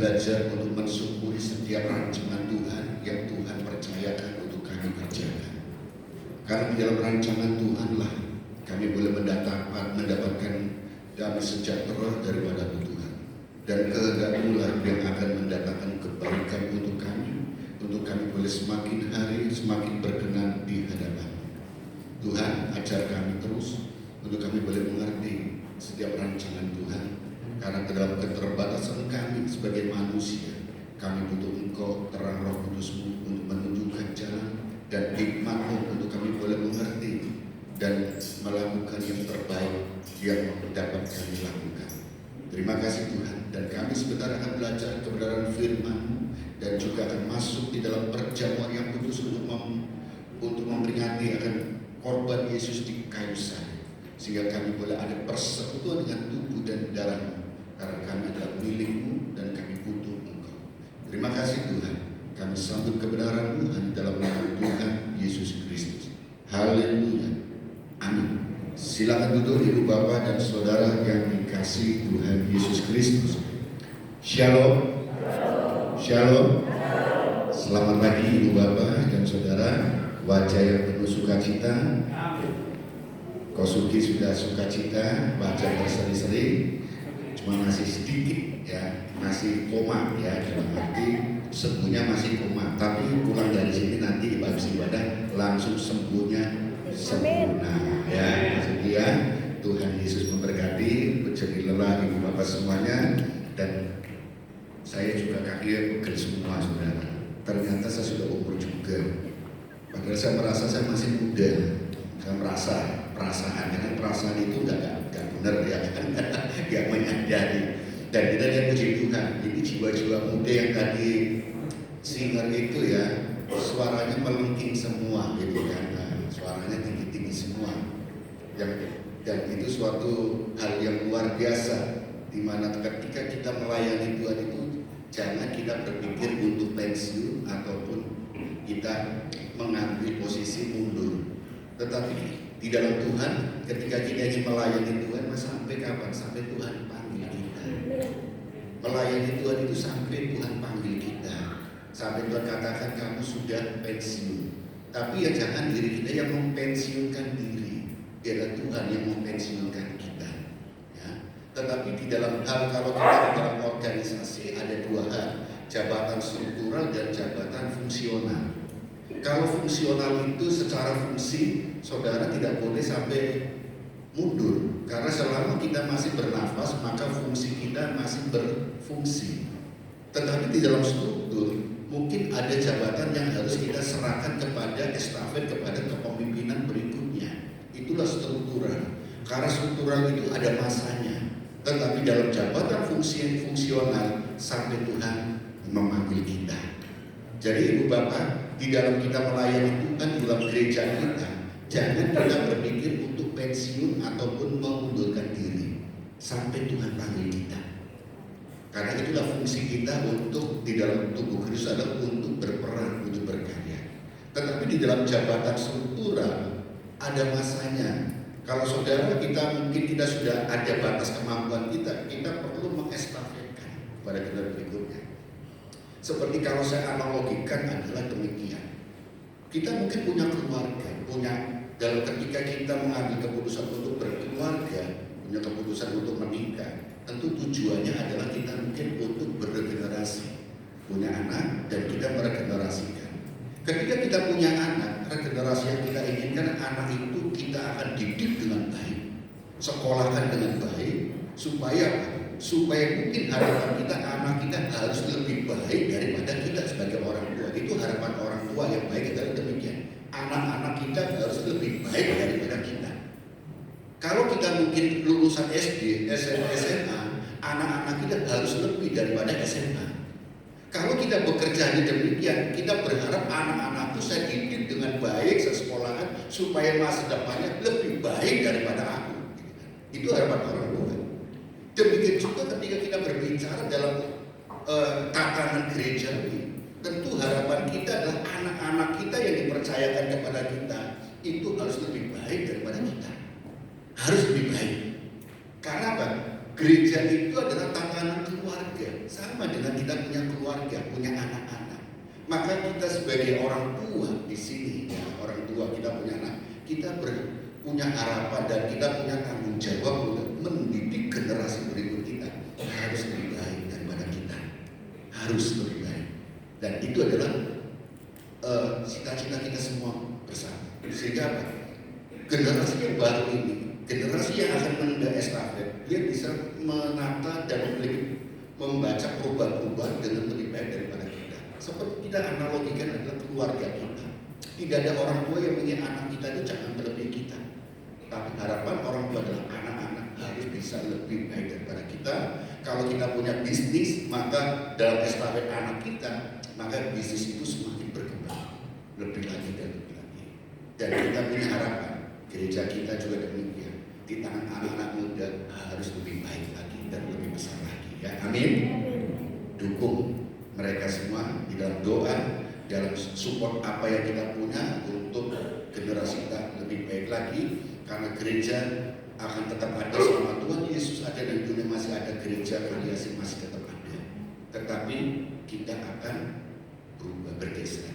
belajar untuk mensyukuri setiap rancangan Tuhan yang Tuhan percayakan untuk kami kerjakan. Karena di dalam rancangan Tuhanlah kami boleh mendapatkan damai sejahtera daripada Tuhan. Dan kehendak-Mu lah yang akan mendatangkan kebaikan untuk kami boleh semakin hari semakin berkenan di hadapan Tuhan. Ajar kami terus untuk kami boleh mengerti setiap rancangan Tuhan. Karena dalam keterbatasan kami sebagai manusia, kami butuh Engkau, terang Roh Kudus-Mu untuk menunjukkan jalan dan hikmat-Mu untuk kami boleh mengerti dan melakukan yang terbaik yang dapat kami lakukan. Terima kasih Tuhan, dan kami sebentar akan belajar kebenaran firman-Mu dan juga akan masuk di dalam perjamuan yang kudus untuk memperingati akan korban Yesus di kayu salib, sehingga kami boleh ada persekutuan dengan tubuh dan darah-Mu, karena kami adalah milik-Mu dan kami butuh Engkau. Terima kasih Tuhan, kami sambut kebenaran-Mu hanya dalam nama Tuhan Yesus Kristus. Haleluya, amin. Silakan duduk ibu bapak dan saudara yang dikasihi Tuhan Yesus Kristus. Shalom. Shalom. Selamat pagi ibu bapak dan saudara. Wajah yang penuh sukacita. Kosuki sudah sukacita, wajah berseri-seri. Cuma masih sedikit ya, masih koma ya, dalam arti sembuhnya masih koma. Tapi pulang dari sini nanti habis ibadah langsung sembuhnya sempurna ya. Maksudnya Tuhan Yesus memberkati. Jadi lelah ibu bapak semuanya, dan saya juga kakinya pegel semua saudara. Ternyata saya sudah umur juga, padahal saya merasa saya masih muda. Saya merasa karena perasaan itu nggak benar ya kan, nggak menyadari. Dan kita lihat puji Tuhan, ini jiwa-jiwa muda yang tadi singer itu ya, suaranya melengking semua gitu kan, suaranya tinggi-tinggi semua. Dan itu suatu hal yang luar biasa, dimana ketika kita melayani Tuhan itu jangan kita berpikir untuk pensiun ataupun kita mengambil posisi mundur. Tetapi di dalam Tuhan, ketika kita ingin melayani Tuhan, sampai kapan? Sampai Tuhan panggil kita. Melayani Tuhan itu sampai Tuhan panggil kita, sampai Tuhan katakan kamu sudah pensiun. Tapi ya jangan diri kita yang mempensiunkan diri, biarlah Tuhan yang mempensiunkan kita ya. Tetapi di dalam hal, kalau kita di dalam organisasi ada dua hal, jabatan struktural dan jabatan fungsional. Kalau fungsional itu secara fungsi, saudara tidak boleh sampai mundur, karena selama kita masih bernafas maka fungsi kita masih berfungsi. Tetapi di dalam struktur mungkin ada jabatan yang harus kita serahkan kepada estafet, kepada kepemimpinan berikutnya. Itulah struktural, karena struktural itu ada masanya. Tetapi dalam jabatan fungsional sampai Tuhan memanggil kita. Jadi ibu bapak, di dalam kita melayani Tuhan di dalam gereja kita, jangan kita berpikir untuk pensiun ataupun mengundurkan diri sampai Tuhan panggil kita. Karena itulah fungsi kita untuk di dalam tubuh Kristus adalah untuk berperan, untuk berkarya. Tetapi di dalam jabatan struktural ada masanya. Kalau saudara kita mungkin kita sudah ada batas kemampuan kita perlu mengestafetkan pada kita berikutnya. Seperti kalau saya analogikan adalah demikian. Kita mungkin punya keluarga, dalam ketika kita mengambil keputusan untuk berkeluarga, punya keputusan untuk menikah, tentu tujuannya adalah kita mungkin untuk beregenerasi, punya anak dan kita meregenerasikan. Ketika kita punya anak, regenerasi yang kita inginkan anak itu kita akan didik dengan baik, sekolahkan dengan baik, supaya mungkin harapan kita anak kita harus lebih baik daripada kita sebagai orang tua. Itu harapan orang tua yang baik adalah demikian. Anak-anak kita harus lebih baik daripada kita. Kalau kita mungkin lulusan SD, SMP, SMA, anak-anak kita harus lebih daripada SMA. Kalau kita bekerja demikian, kita berharap anak-anak itu saya didik dengan baik, saya sekolahkan supaya masa depannya lebih baik daripada aku. Itu harapan orang tua. Demikian juga ketika kita berbicara dalam tatanan gereja ini, tentu harapan kita adalah anak-anak kita yang dipercayakan kepada kita itu harus lebih baik daripada kita. Harus lebih baik. Karena apa? Gereja itu adalah tatanan keluarga, sama dengan kita punya keluarga, punya anak-anak. Maka kita sebagai orang tua di sini, ya, orang tua kita punya anak, kita punya harapan dan kita punya tanggung jawab untuk mendidik generasi berikut kita harus lebih baik daripada kita, harus lebih baik. Dan itu adalah cita-cita kita semua bersama. Sehingga apa? Generasi yang baru ini, generasi yang akan menunda estafet, dia bisa menata dan membaca perubahan-perubahan dengan lebih baik daripada kita. Seperti kita analogikan adalah keluarga kita. Tidak ada orang tua yang ingin anak kita itu jangan melebihi kita. Tapi harapan orang tua adalah anak-anak harus bisa lebih baik daripada kita. Kalau kita punya bisnis, maka dalam estafet anak kita, maka bisnis itu semakin berkembang lebih lagi dan lebih lagi. Dan kita punya harapan, gereja kita juga demikian. Di tangan anak-anak muda harus lebih baik lagi dan lebih besar lagi. Ya, amin. Dukung mereka semua di dalam doa, dalam support apa yang kita punya untuk generasi kita lebih baik lagi. Karena gereja akan tetap ada selama Tuhan Yesus ada dan dunia masih ada, gereja Kaliasih masih tetap ada. Tetapi kita akan berubah, bergeser.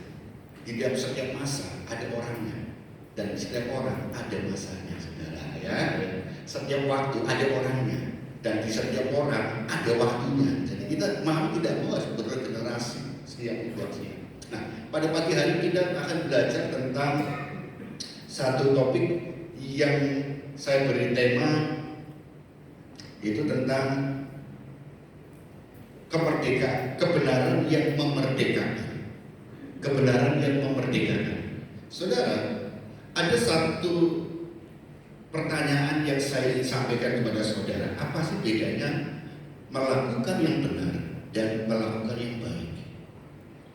Di dalam setiap masa ada orangnya, dan setiap orang ada masanya, saudara. Ya, setiap waktu ada orangnya, dan di setiap orang ada waktunya. Jadi kita mau tidak mau harus bergenerasi setiap waktunya. Nah, pada pagi hari kita akan belajar tentang satu topik yang saya beri tema, itu tentang kemerdekaan, kebenaran yang memerdekakan. Kebenaran yang memerdekakan. Saudara, ada satu pertanyaan yang saya sampaikan kepada saudara. Apa sih bedanya melakukan yang benar dan melakukan yang baik?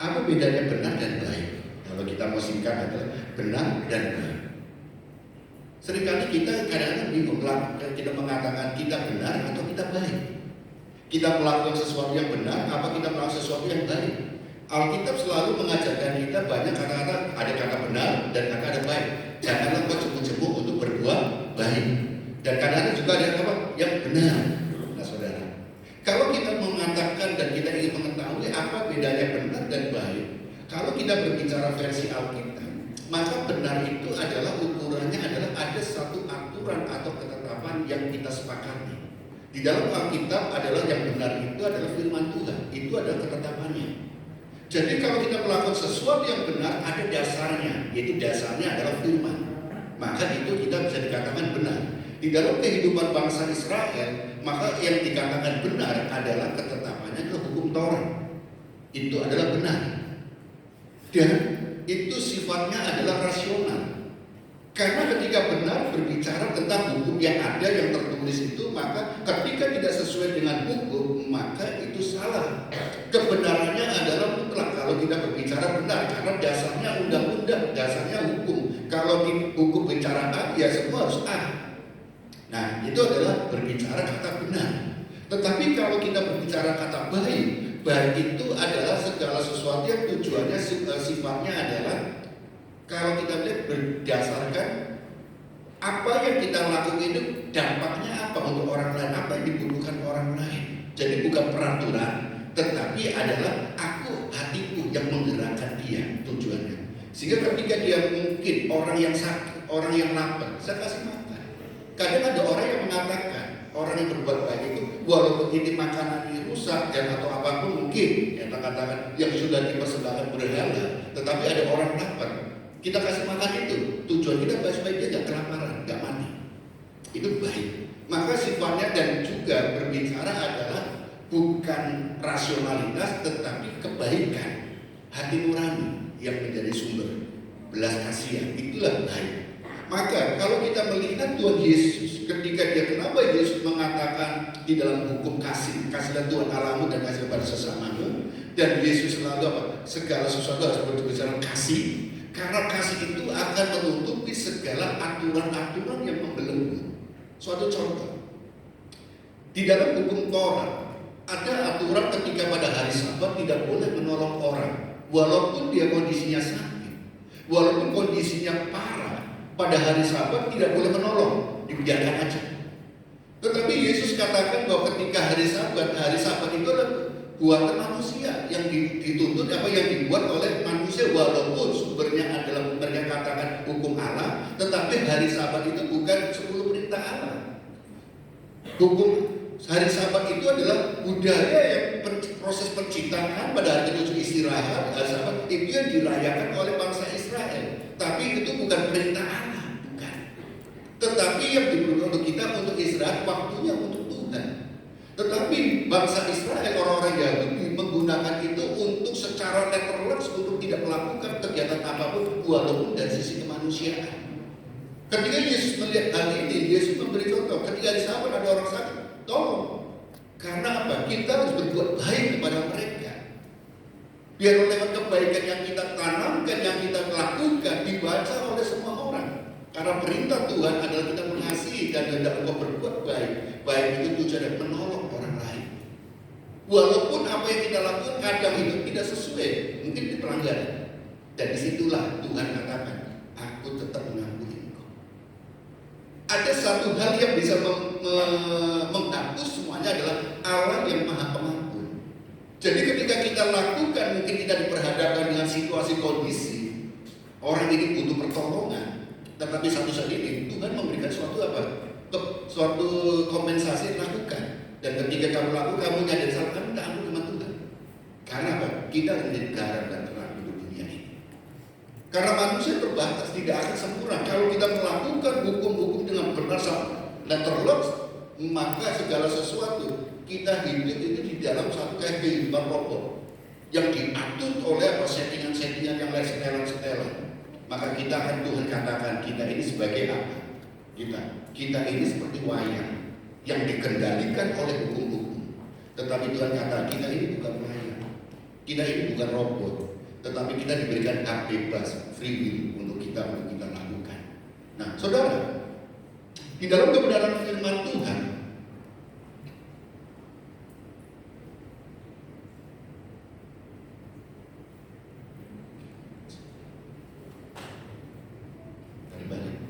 Apa bedanya benar dan baik? Kalau kita mau singkat adalah benar dan baik. Seringkali kita kadang-kadang bingung, kita mengatakan kita benar atau kita baik. Kita melakukan sesuatu yang benar, apa kita melakukan sesuatu yang baik. Alkitab selalu mengajarkan kita banyak kata-kata, ada kata benar dan kata baik. Janganlah kau jemu-jemu untuk berbuat baik. Dan kadang-kadang juga ada apa? Yang benar. Nah, saudara, kalau kita mengatakan dan kita ingin mengetahui apa bedanya benar dan baik, kalau kita berbicara versi Alkitab, maka benar itu adalah ukurannya adalah ada satu aturan atau ketetapan yang kita sepakati. Di dalam Alkitab adalah yang benar itu adalah firman Tuhan, itu adalah ketetapannya. Jadi kalau kita melakukan sesuatu yang benar ada dasarnya, yaitu dasarnya adalah firman. Maka itu kita bisa dikatakan benar. Di dalam kehidupan bangsa Israel, maka yang dikatakan benar adalah ketetapannya adalah hukum Taurat. Itu adalah benar. Dan itu sifatnya adalah rasional. Karena ketika benar berbicara tentang hukum yang ada yang tertulis itu, maka ketika tidak sesuai dengan hukum, maka itu salah. Kebenarannya adalah mutlak kalau kita berbicara benar, karena dasarnya undang-undang, dasarnya hukum. Kalau di hukum bicara A, ya semua harus A. Nah, itu adalah berbicara kata benar. Tetapi kalau kita berbicara kata baik, baik itu adalah segala sesuatu yang tujuannya sifatnya adalah, kalau kita lihat berdasarkan apa yang kita lakukan itu dampaknya apa untuk orang lain, apa yang dibutuhkan orang lain. Jadi bukan peraturan, tetapi adalah hatiku yang menggerakkan dia tujuannya. Sehingga ketika dia mungkin orang yang sakit, orang yang lapar, saya kasih makan. Kadang ada orang yang mengatakan, orang yang berbuat baik itu walaupun ini makanan ini rusak dan atau apapun mungkin yang katakan yang sudah dipersembahkan berhala, tetapi ada orang lapar, kita kasih makan itu tujuan kita supaya dia tidak kelaparan, tidak mati. Itu baik. Maka sifatnya dan juga berbicara adalah bukan rasionalitas tetapi kebaikan, hati nurani yang menjadi sumber belas kasihan, itulah baik. Maka kalau kita melihat Tuhan Yesus, ketika kenapa Yesus mengatakan di dalam hukum kasihlah Tuhan Allahmu dan kasih pada sesamamu, dan Yesus selalu apa? Segala sesuatu harus berbicara kasih, karena kasih itu akan menutupi segala aturan-aturan yang membelenggu. Suatu contoh, di dalam hukum Taurat ada aturan ketika pada hari Sabat tidak boleh menolong orang, walaupun dia kondisinya sakit, walaupun kondisinya parah. Pada hari Sabat tidak boleh menolong, dibiarkan aja. Tetapi Yesus katakan bahwa ketika hari Sabat itu adalah buatan manusia yang dituntut yang dibuat oleh manusia, walaupun sumbernya adalah mereka katakan hukum Allah, tetapi hari Sabat itu bukan 10 perintah Allah. Hukum hari Sabat itu adalah budaya yang proses penciptaan pada hari ke-7 istirahat. Hari Sabat itu yang dirayakan oleh bangsa Israel, tapi itu bukan perintah Allah, bukan. Tetapi yang diberikan untuk kita untuk istirahat, waktunya untuk Tuhan. Tetapi bangsa Israel, orang-orang Yahudi menggunakan itu untuk secara literals untuk tidak melakukan kegiatan apapun walaupun dari sisi kemanusiaan. Ketika Yesus melihat hal ini, Yesus memberi contoh. Ketika di Sabat ada orang sakit, tolong. Karena apa? Kita harus berbuat baik kepada mereka. Biar lewat kebaikan yang kita tanamkan, yang kita lakukan, dibaca oleh semua orang. Karena perintah Tuhan adalah kita mengasihi dan hendak engkau berbuat baik. Baik itu tujuannya menolong orang lain. Walaupun apa yang kita lakukan kadang itu tidak sesuai, mungkin dipelanggar. Dan disitulah Tuhan katakan, aku tetap mengampuni engkau. Ada satu hal yang bisa menghapus semuanya adalah Allah yang Maha Pengampun. Jadi ketika kita lakukan, mungkin kita diperhadapkan dengan situasi kondisi orang ini butuh pertolongan, tetapi satu saat ini Tuhan memberikan suatu kompensasi yang lakukan. Dan ketika kamu lakukan, kamu nyadar salah, kamu tak ampun sama Tuhan. Karena apa? Kita menjadi garam dan terang di dunia ini. Karena manusia terbatas, tidak akan sempurna. Kalau kita melakukan hukum-hukum dengan benar dan terleks, maka segala sesuatu kita hidup itu di dalam satu kehidupan rokok yang diatur oleh settingan-settingan yang lain, setelan-setelan. Maka kita akan Tuhan katakan kita ini sebagai apa? Kita ini seperti wayang yang dikendalikan oleh hukum-hukum. Tetapi Tuhan kata kita ini bukan wayang, kita ini bukan robot, tetapi kita diberikan hak bebas, free will untuk kita lakukan. Nah, saudara, di dalam kebenaran firman Tuhan,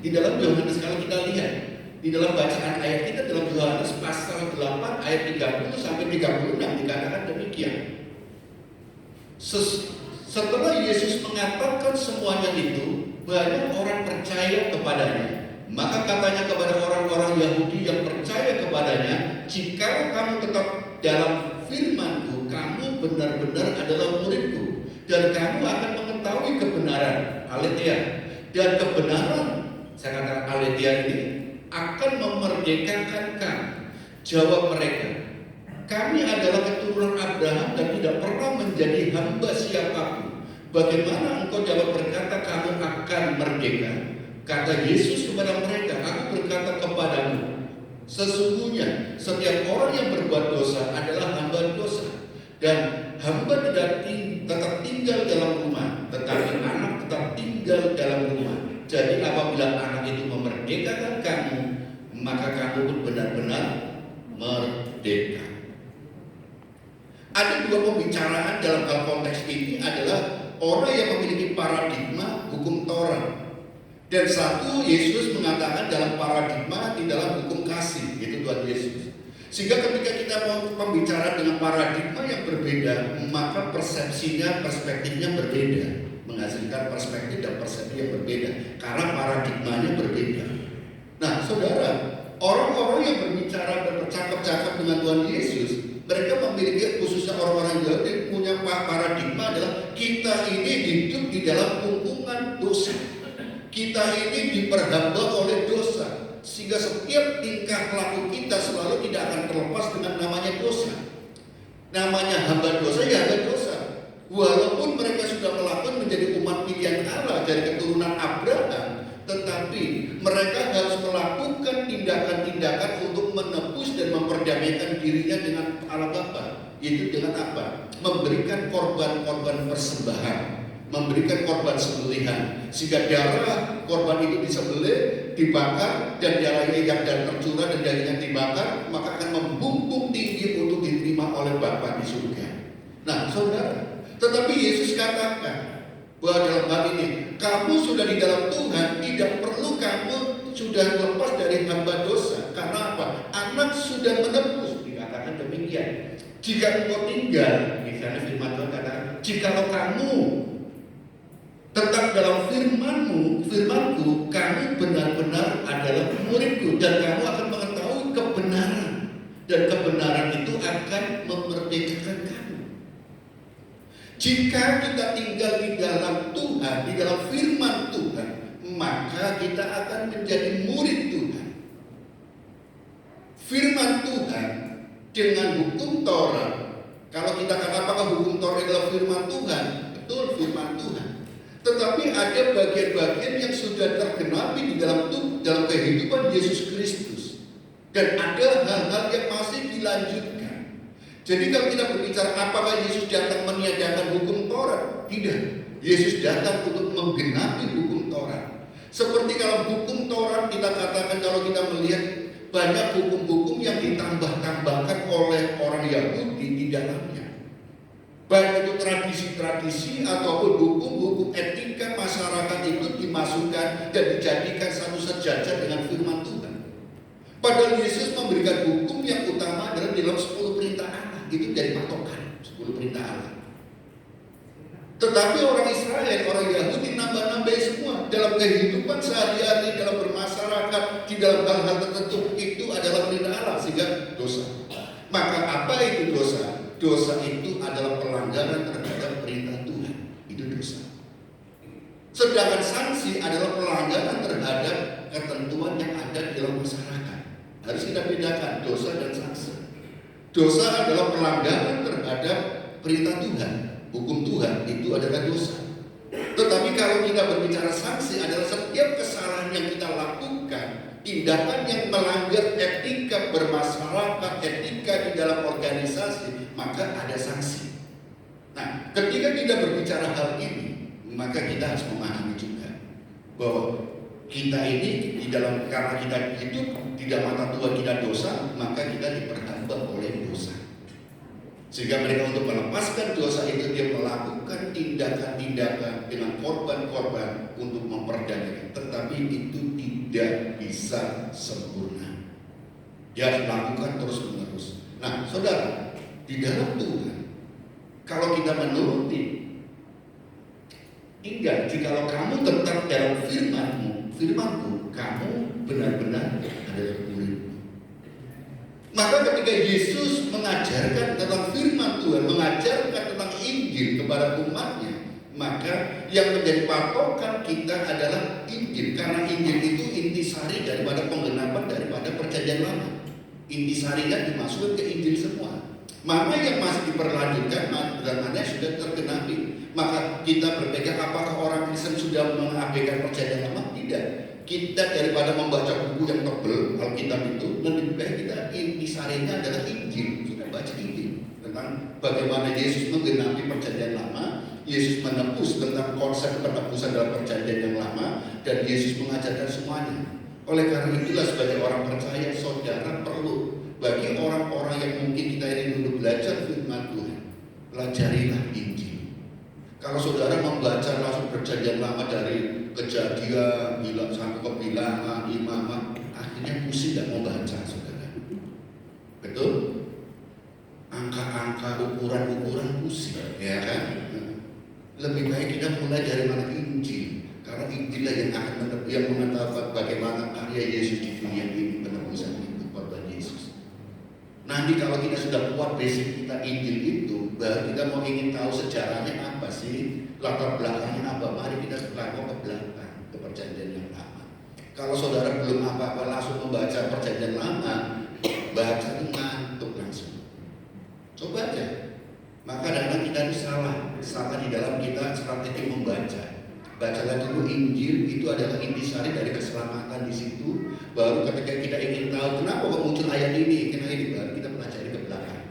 di dalam Yohanes, kalau kita lihat di dalam bacaan ayat kita dalam Yohanes pasal 8 ayat 30 sampai 36 dikatakan demikian. Setelah Yesus mengatakan semuanya itu, banyak orang percaya kepadanya. Maka katanya kepada orang-orang Yahudi yang percaya kepadanya, jika kamu tetap dalam firman-Ku, kamu benar-benar adalah murid-Ku, dan kamu akan mengetahui kebenaran, aletheia. Dan kebenaran, saya katakan aletheia ini, akan memerdekakan kamu. Jawab mereka, kami adalah keturunan Abraham dan tidak pernah menjadi hamba siapapun. Bagaimana engkau dapat berkata kamu akan merdeka? Kata Yesus kepada mereka, aku berkata kepadamu, sesungguhnya setiap orang yang berbuat dosa adalah hamba dosa. Dan hamba tidak tetap tinggal dalam rumah, tetapi anak tetap tinggal dalam rumah. Jadi apabila anak itu memerdekakan kamu, maka kamu pun benar-benar merdeka. Ada dua pembicaraan dalam hal konteks ini adalah orang yang memiliki paradigma hukum Taurat. Dan satu, Yesus mengatakan dalam paradigma di dalam hukum kasih, itu Tuhan Yesus. Sehingga ketika kita mau pembicara dengan paradigma yang berbeda, maka persepsinya, perspektifnya berbeda, menghasilkan perspektif dan persepsi yang berbeda karena paradigmanya berbeda. Nah, saudara, orang-orang yang berbicara dan bercakap-cakap dengan Tuhan Yesus, mereka memiliki, khususnya orang-orang Yahudi, punya paradigma adalah kita ini hidup di dalam lingkungan dosa. Kita ini diperhamba oleh dosa, sehingga setiap tingkah laku kita selalu tidak akan terlepas dengan namanya dosa. Namanya hamba dosa, ya hamba dosa. Walaupun mereka sudah melakukan menjadi umat pilihan Allah dari keturunan Abraham, tetapi mereka harus melakukan tindakan-tindakan untuk menebus dan memperdamaikan dirinya dengan Allah Bapa. Yaitu dengan apa? Memberikan korban-korban persembahan, memberikan korban sembelihan, sehingga darah korban itu disembelih, dibakar, dan darahnya yang tercurah dan dagingnya dibakar, maka akan membumbung tinggi untuk diterima oleh Bapa di surga. Nah, saudara, tetapi Yesus katakan bahwa dalam hal ini kamu sudah di dalam Tuhan, tidak perlu kamu sudah lepas dari hamba dosa. Karena apa? Anak sudah menebus, dikatakan demikian. Jika engkau tinggal, misalnya firman Tuhan katakan, jikalau kamu tetap dalam firmanku, kamu benar-benar adalah muridku, dan kamu akan mengetahui kebenaran, dan kebenaran itu akan memerdekakan kamu. Jika kita tinggal di dalam Tuhan, di dalam firman Tuhan, maka kita akan menjadi murid Tuhan. Firman Tuhan dengan hukum Taurat. Kalau kita katakan apakah hukum Taurat adalah firman Tuhan? Betul, firman Tuhan. Tetapi ada bagian-bagian yang sudah tergenapi di dalam kehidupan Yesus Kristus. Dan ada hal-hal yang masih dilanjutkan. Jadi kalau kita berbicara apakah Yesus datang meniadakan hukum Taurat? Tidak. Yesus datang untuk menggenapi hukum Taurat. Seperti kalau hukum Taurat kita katakan, kalau kita melihat banyak hukum-hukum yang ditambah-tambahkan oleh orang Yahudi di dalamnya. Baik itu tradisi-tradisi ataupun hukum-hukum etika masyarakat itu dimasukkan dan dijadikan satu sejajar dengan firman Tuhan. Padahal Yesus memberikan hukum yang utama adalah dalam 10 perintah Allah. Itu dari patokan 10 perintah Allah. Tetapi orang Israel, orang Yahudi nambah-nambah semua dalam kehidupan sehari-hari, dalam bermasyarakat, di dalam hal-hal tertentu. Itu adalah perintah Allah, sehingga dosa. Maka apa itu dosa? Dosa itu adalah pelanggaran terhadap perintah Tuhan. Itu dosa. Sedangkan sanksi adalah pelanggaran terhadap ketentuan yang ada di dalam masyarakat. Harus kita bedakan dosa dan sanksi. Dosa adalah pelanggaran terhadap perintah Tuhan, hukum Tuhan, itu adalah dosa. Tetapi kalau kita berbicara sanksi adalah setiap kesalahan yang kita lakukan, tindakan yang melanggar etika bermasyarakat, etika di dalam organisasi, maka ada sanksi. Nah, ketika kita berbicara hal ini, maka kita harus memahami juga bahwa kita ini di dalam, karena kita hidup di dalam mata Tuhan kita dosa, maka kita diperhamba oleh dosa. Sehingga mereka untuk melepaskan dosa itu, dia melakukan tindakan-tindakan dengan korban-korban untuk memperdamaikan. Tetapi itu tidak bisa sempurna. Dia harus melakukan terus-menerus. Nah, saudara, di dalam Tuhan, kalau kita menuruti, tinggal jikalau kamu tetap dalam firmanku, kamu benar-benar adalah murid. Maka ketika Yesus mengajarkan tentang firman Tuhan, mengajarkan tentang Injil kepada umatnya, maka yang menjadi patokan kita adalah Injil. Karena Injil itu intisari daripada penggenapan daripada perjanjian lama. Intisarinya dimasukkan ke Injil semua. Mana yang masih diperlanjutkan dan mana yang sudah tergenapi. Maka kita berpegang apakah orang Kristen sudah mengabaikan perjanjian lama? Tidak. Kita daripada membaca buku yang tebal Alkitab itu, lebih baik kita intisarinya adalah Injil. Kita baca Injil tentang bagaimana Yesus menggenapi perjanjian lama, Yesus menebus tentang konsep penebusan dalam perjanjian yang lama, dan Yesus mengajarkan semuanya. Oleh karena itulah sebagai orang percaya, saudara perlu, bagi orang-orang yang mungkin kita ini dulu belajar firman Tuhan, pelajarilah Injil. Kalau saudara membaca langsung perjanjian lama dari Kejadian, sampai ke Bilangan, Imamat, akhirnya pusing tidak mau baca, saudara. Betul? Angka-angka, ukuran-ukuran pusing, ya kan? Lebih baik kita mulai dari mana? Injil. Karena Injil yang akan mengetahui bagaimana karya Yesus di dunia ini, penebusan itu, korban Yesus. Nanti kalau kita sudah kuat basic kita Injil itu, baru kita mau ingin tahu sejarahnya apa sih, latar belakangnya apa, mari kita berlaku ke belakang, ke perjanjian yang lama. Kalau saudara belum apa-apa langsung membaca perjanjian lama, baca ngantuk langsung. Coba aja. Maka kadang kita itu salah di dalam kita strategi membaca. Bacalah dulu Injil, itu adalah intisari dari keselamatan di situ. Baru ketika kita ingin tahu kenapa kok muncul ayat ini, kenapa ini, baru kita pelajari ke belakang.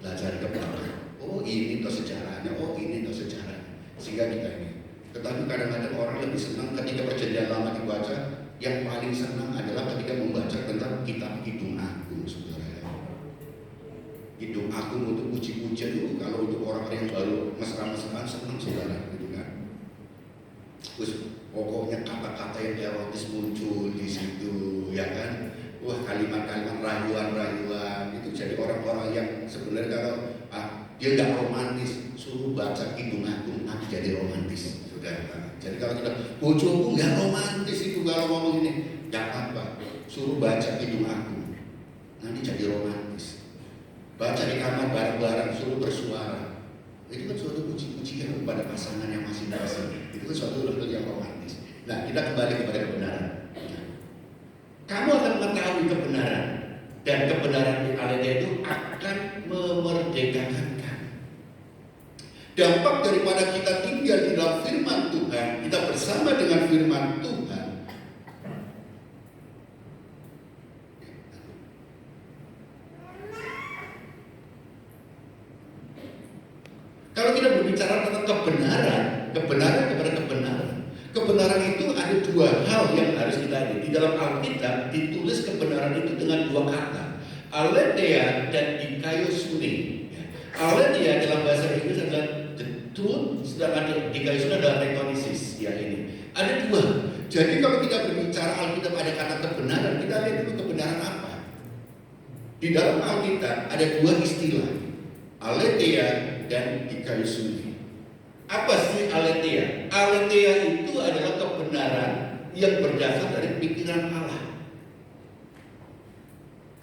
Pelajari ke belakang. Oh ini toh sejarahnya, oh ini toh sejarahnya. Sehingga kita ini. Tetapi kadang-kadang orang lebih senang ketika perjanjian lama dibaca. Yang paling senang adalah ketika membaca tentang kitab Kidung Agung, saudara. Kidung Agung untuk puji-pujian itu, kalau untuk orang yang baru mesra-mesraan senang, saudara, gitu kan. Terus Pokoknya kata-kata yang erotis muncul di situ, ya kan? Wah, kalimat-kalimat rayuan-rayuan itu. Jadi orang-orang yang sebenarnya kalau dia nggak romantis, suruh baca Kidung Agung nanti jadi romantis, saudara. Jadi kalau kita bojoku nggak romantis itu kalau ngomong ini, nggak apa, suruh baca Kidung Agung nanti jadi romantis. Baca di kamar bareng-bareng, suruh bersuara. Itu kan suatu puji-pujian kepada pasangan yang masing-masing. Itu kan suatu hal yang romantis. Nah, kita kembali kepada kebenaran. Kamu akan mengetahui kebenaran, dan kebenaran di Aletheia itu akan memerdekakan kamu. Dampak daripada kita tinggal di dalam firman Tuhan, kita bersama dengan firman Tuhan. Kalau kita berbicara tentang kebenaran kepada kebenaran itu ada dua hal yang harus kita lihat. Di dalam Alkitab ditulis kebenaran itu dengan dua kata, aletheia dan dikaiosune. Aletheia dalam bahasa Inggris adalah the truth, sedangkan dikaiosune adalah rekonesis. Ya, ini ada dua. Jadi kalau kita berbicara Alkitab ada kata kebenaran, kita lihat dulu kebenaran apa. Di dalam Alkitab ada dua istilah, aletheia dan dikaiosune. Apa sih aletheia? Aletheia itu adalah kebenaran yang berdasar dari pikiran Allah.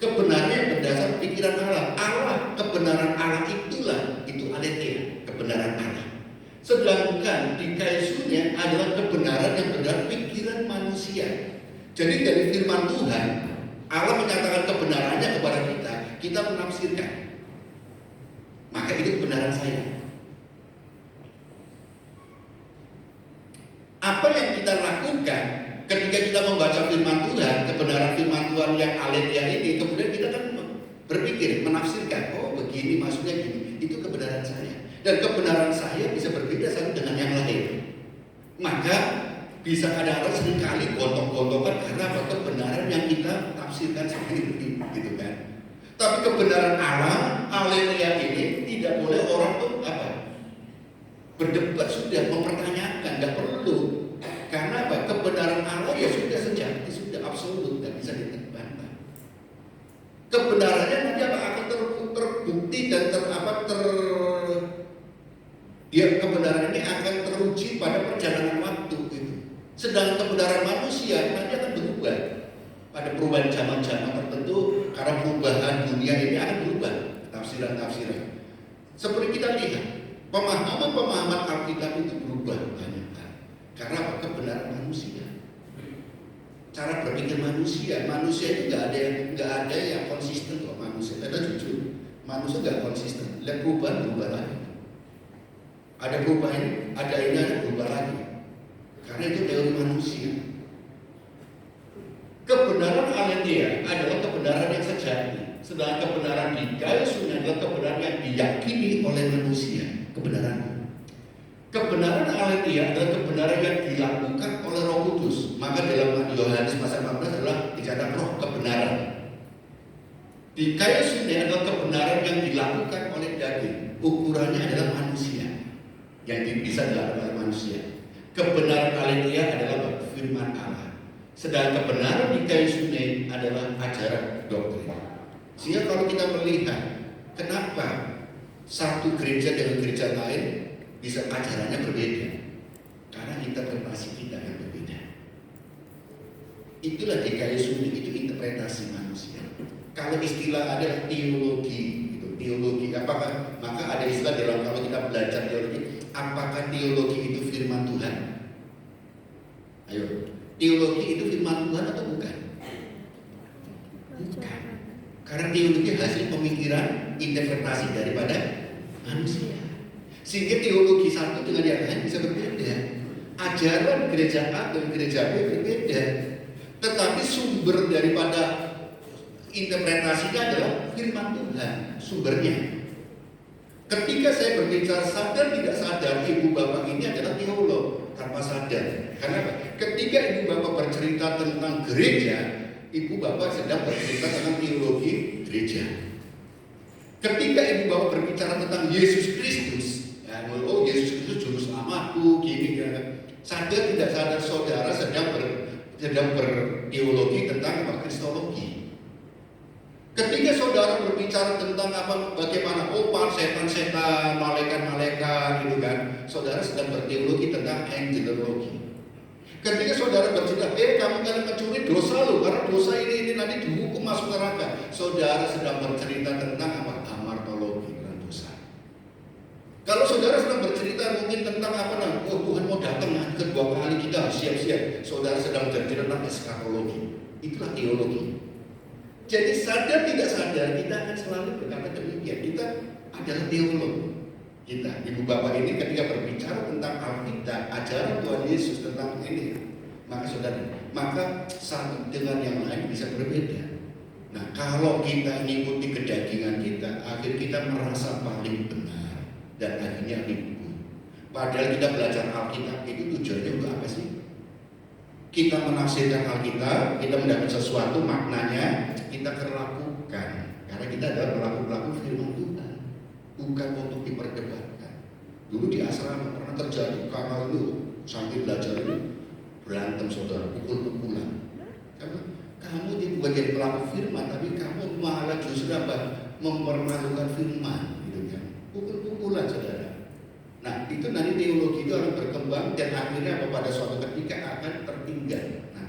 Kebenaran yang berdasar pikiran Allah. Kebenaran Allah itulah, itu aletheia, kebenaran Allah. Sedangkan dikaiosune adalah kebenaran yang berdasar pikiran manusia. Jadi dari firman Tuhan, Allah menyatakan kebenarannya kepada kita menafsirkan. Maka itu kebenaran saya. Apa yang kita lakukan ketika kita membaca firman Tuhan, kebenaran firman Tuhan yang aletheia ini, kemudian kita kan berpikir, menafsirkan, oh begini maksudnya gini, itu kebenaran saya. Dan kebenaran saya bisa berbeda satu dengan yang lain. Maka bisa kadang-kadang seringkali gontok-gontokan karena apa? Kebenaran yang kita tafsirkan sendiri, gitu kan. Tapi kebenaran Allah, aletheia ini tidak boleh orang tuh berdebat, sudah mempertanyakan, nggak perlu. Karena apa? Kebenaran Allah ya sudah sejati, sudah absolut, nggak bisa dibantah. Kebenarannya nanti akan terbukti dan kebenaran ini akan teruji pada perjalanan waktu gitu. Sedangkan kebenaran manusia nanti akan berubah pada perubahan zaman-zaman tertentu, karena perubahan dunia ini akan berubah tafsiran-tafsiran. Seperti kita lihat, pemahaman Alkitab itu berubah banyak hal. Karena kebenaran manusia, cara berpikir manusia itu nggak ada yang konsisten kok manusia. Kita jujur, manusia nggak konsisten. Lihat berubah lagi. Ada perubahan, ada berubah lagi. Karena itu teori manusia. Kebenaran aletheia adalah kebenaran yang sejati. Sedangkan kebenaran dikaiosune adalah kebenaran yang diyakini oleh manusia. Kebenaran aletheia adalah kebenaran yang dilakukan oleh Roh Kudus. Maka dalam Yohanes pasal 14 adalah dicatat roh kebenaran. Dikaiosune adalah kebenaran yang dilakukan oleh daging. Ukurannya adalah manusia, yang bisa dilakukan oleh manusia. Kebenaran aletheia adalah firman Allah. Sedangkan kebenaran dikaiosune adalah ajaran doktrin. Sehingga kalau kita melihat kenapa satu gereja dengan gereja lain bisa ajarannya berbeda, karena interpretasi kita yang berbeda. Itulah dikaiosune, itu interpretasi manusia. Kalau istilah adalah teologi, teologi apakah? Maka ada istilah dalam kalau kita belajar teologi, apakah teologi itu firman Tuhan? Ayo, teologi itu firman Tuhan atau bukan? Bukan. Karena teologi hasil pemikiran, interpretasi daripada manusia. Sehingga teologi satu dengan yang lain bisa berbeda. Ajaran gereja A dan gereja B berbeda. Tetapi sumber daripada interpretasinya adalah firman Tuhan, sumbernya. Ketika saya berbicara sadar tidak sadar, ibu bapak ini adalah teolog tanpa sadar. Karena ketika ibu bapak bercerita tentang gereja, ibu bapak sedang bercerita tentang teologi gereja. Ketika ibu bapak berbicara tentang Yesus Kristus, oh Yesus Kristus juru selamatku, gini kan. Sadar tidak sadar saudara sedang berteologi tentang apa? Kristologi. Ketika saudara berbicara tentang bagaimana setan-setan, malaikat-malaikat gitu kan, saudara sedang berteologi tentang angelologi. Ketika saudara bercerita, kamu mencuri dosa lo, karena dosa ini nanti dihukum masuk neraka. Saudara sedang bercerita tentang apa? Hamartologi, tentang dosa. Kalau saudara sedang bercerita mungkin tentang Tuhan mau datang kedua kali, kita siap-siap. Saudara sedang bercerita tentang eskatologi. Itulah teologi. Jadi sadar tidak sadar kita akan selalu berkata demikian. Kita adalah teolog. Kita, ibu bapak ini ketika berbicara tentang Alkitab, ajaran Tuhan Yesus tentang ini, maka satu dengan yang lain bisa berbeda. Nah, kalau kita mengikuti kedagingan kita, akhirnya kita merasa paling benar dan akhirnya ribut. Padahal kita belajar Alkitab itu tujuannya untuk apa sih? Kita menafsirkan Alkitab, kita mendapat sesuatu maknanya, kita lakukan. Karena kita adalah pelaku firman Tuhan, bukan untuk diperdebatkan. Dulu di asrama pernah terjadi kakak itu sampai belajar itu berantem saudara, pukul-pukulan. Karena kamu bukan jadi pelaku firman, tapi kamu malah justru mempermalukan firman, gitu kan? Pukul-pukulan saudara. Nah, itu nanti teologi itu akan berkembang dan akhirnya pada suatu ketika akan tertinggal. Nah,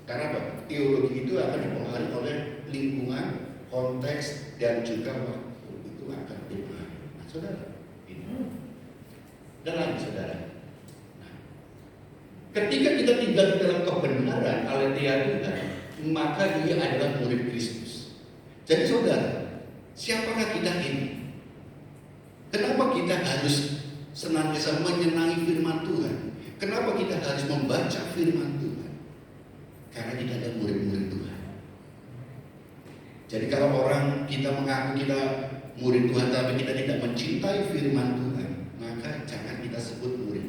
karena apa? Teologi itu akan dipengaruhi oleh lingkungan, konteks dan juga waktu. Itu akan dipengaruhi. Nah, saudara, ini. Dan lagi saudara. Nah, ketika kita tinggal di dalam kebenaran aletheia Tuhan, maka dia adalah murid Kristus. Jadi saudara, siapakah kita ini? Kenapa kita harus senantiasa menyenangi firman Tuhan? Kenapa kita harus membaca firman Tuhan? Karena kita adalah murid-murid Tuhan. Jadi kalau orang kita mengaku kita murid Tuhan tapi kita tidak mencintai firman Tuhan, maka jangan kita sebut murid.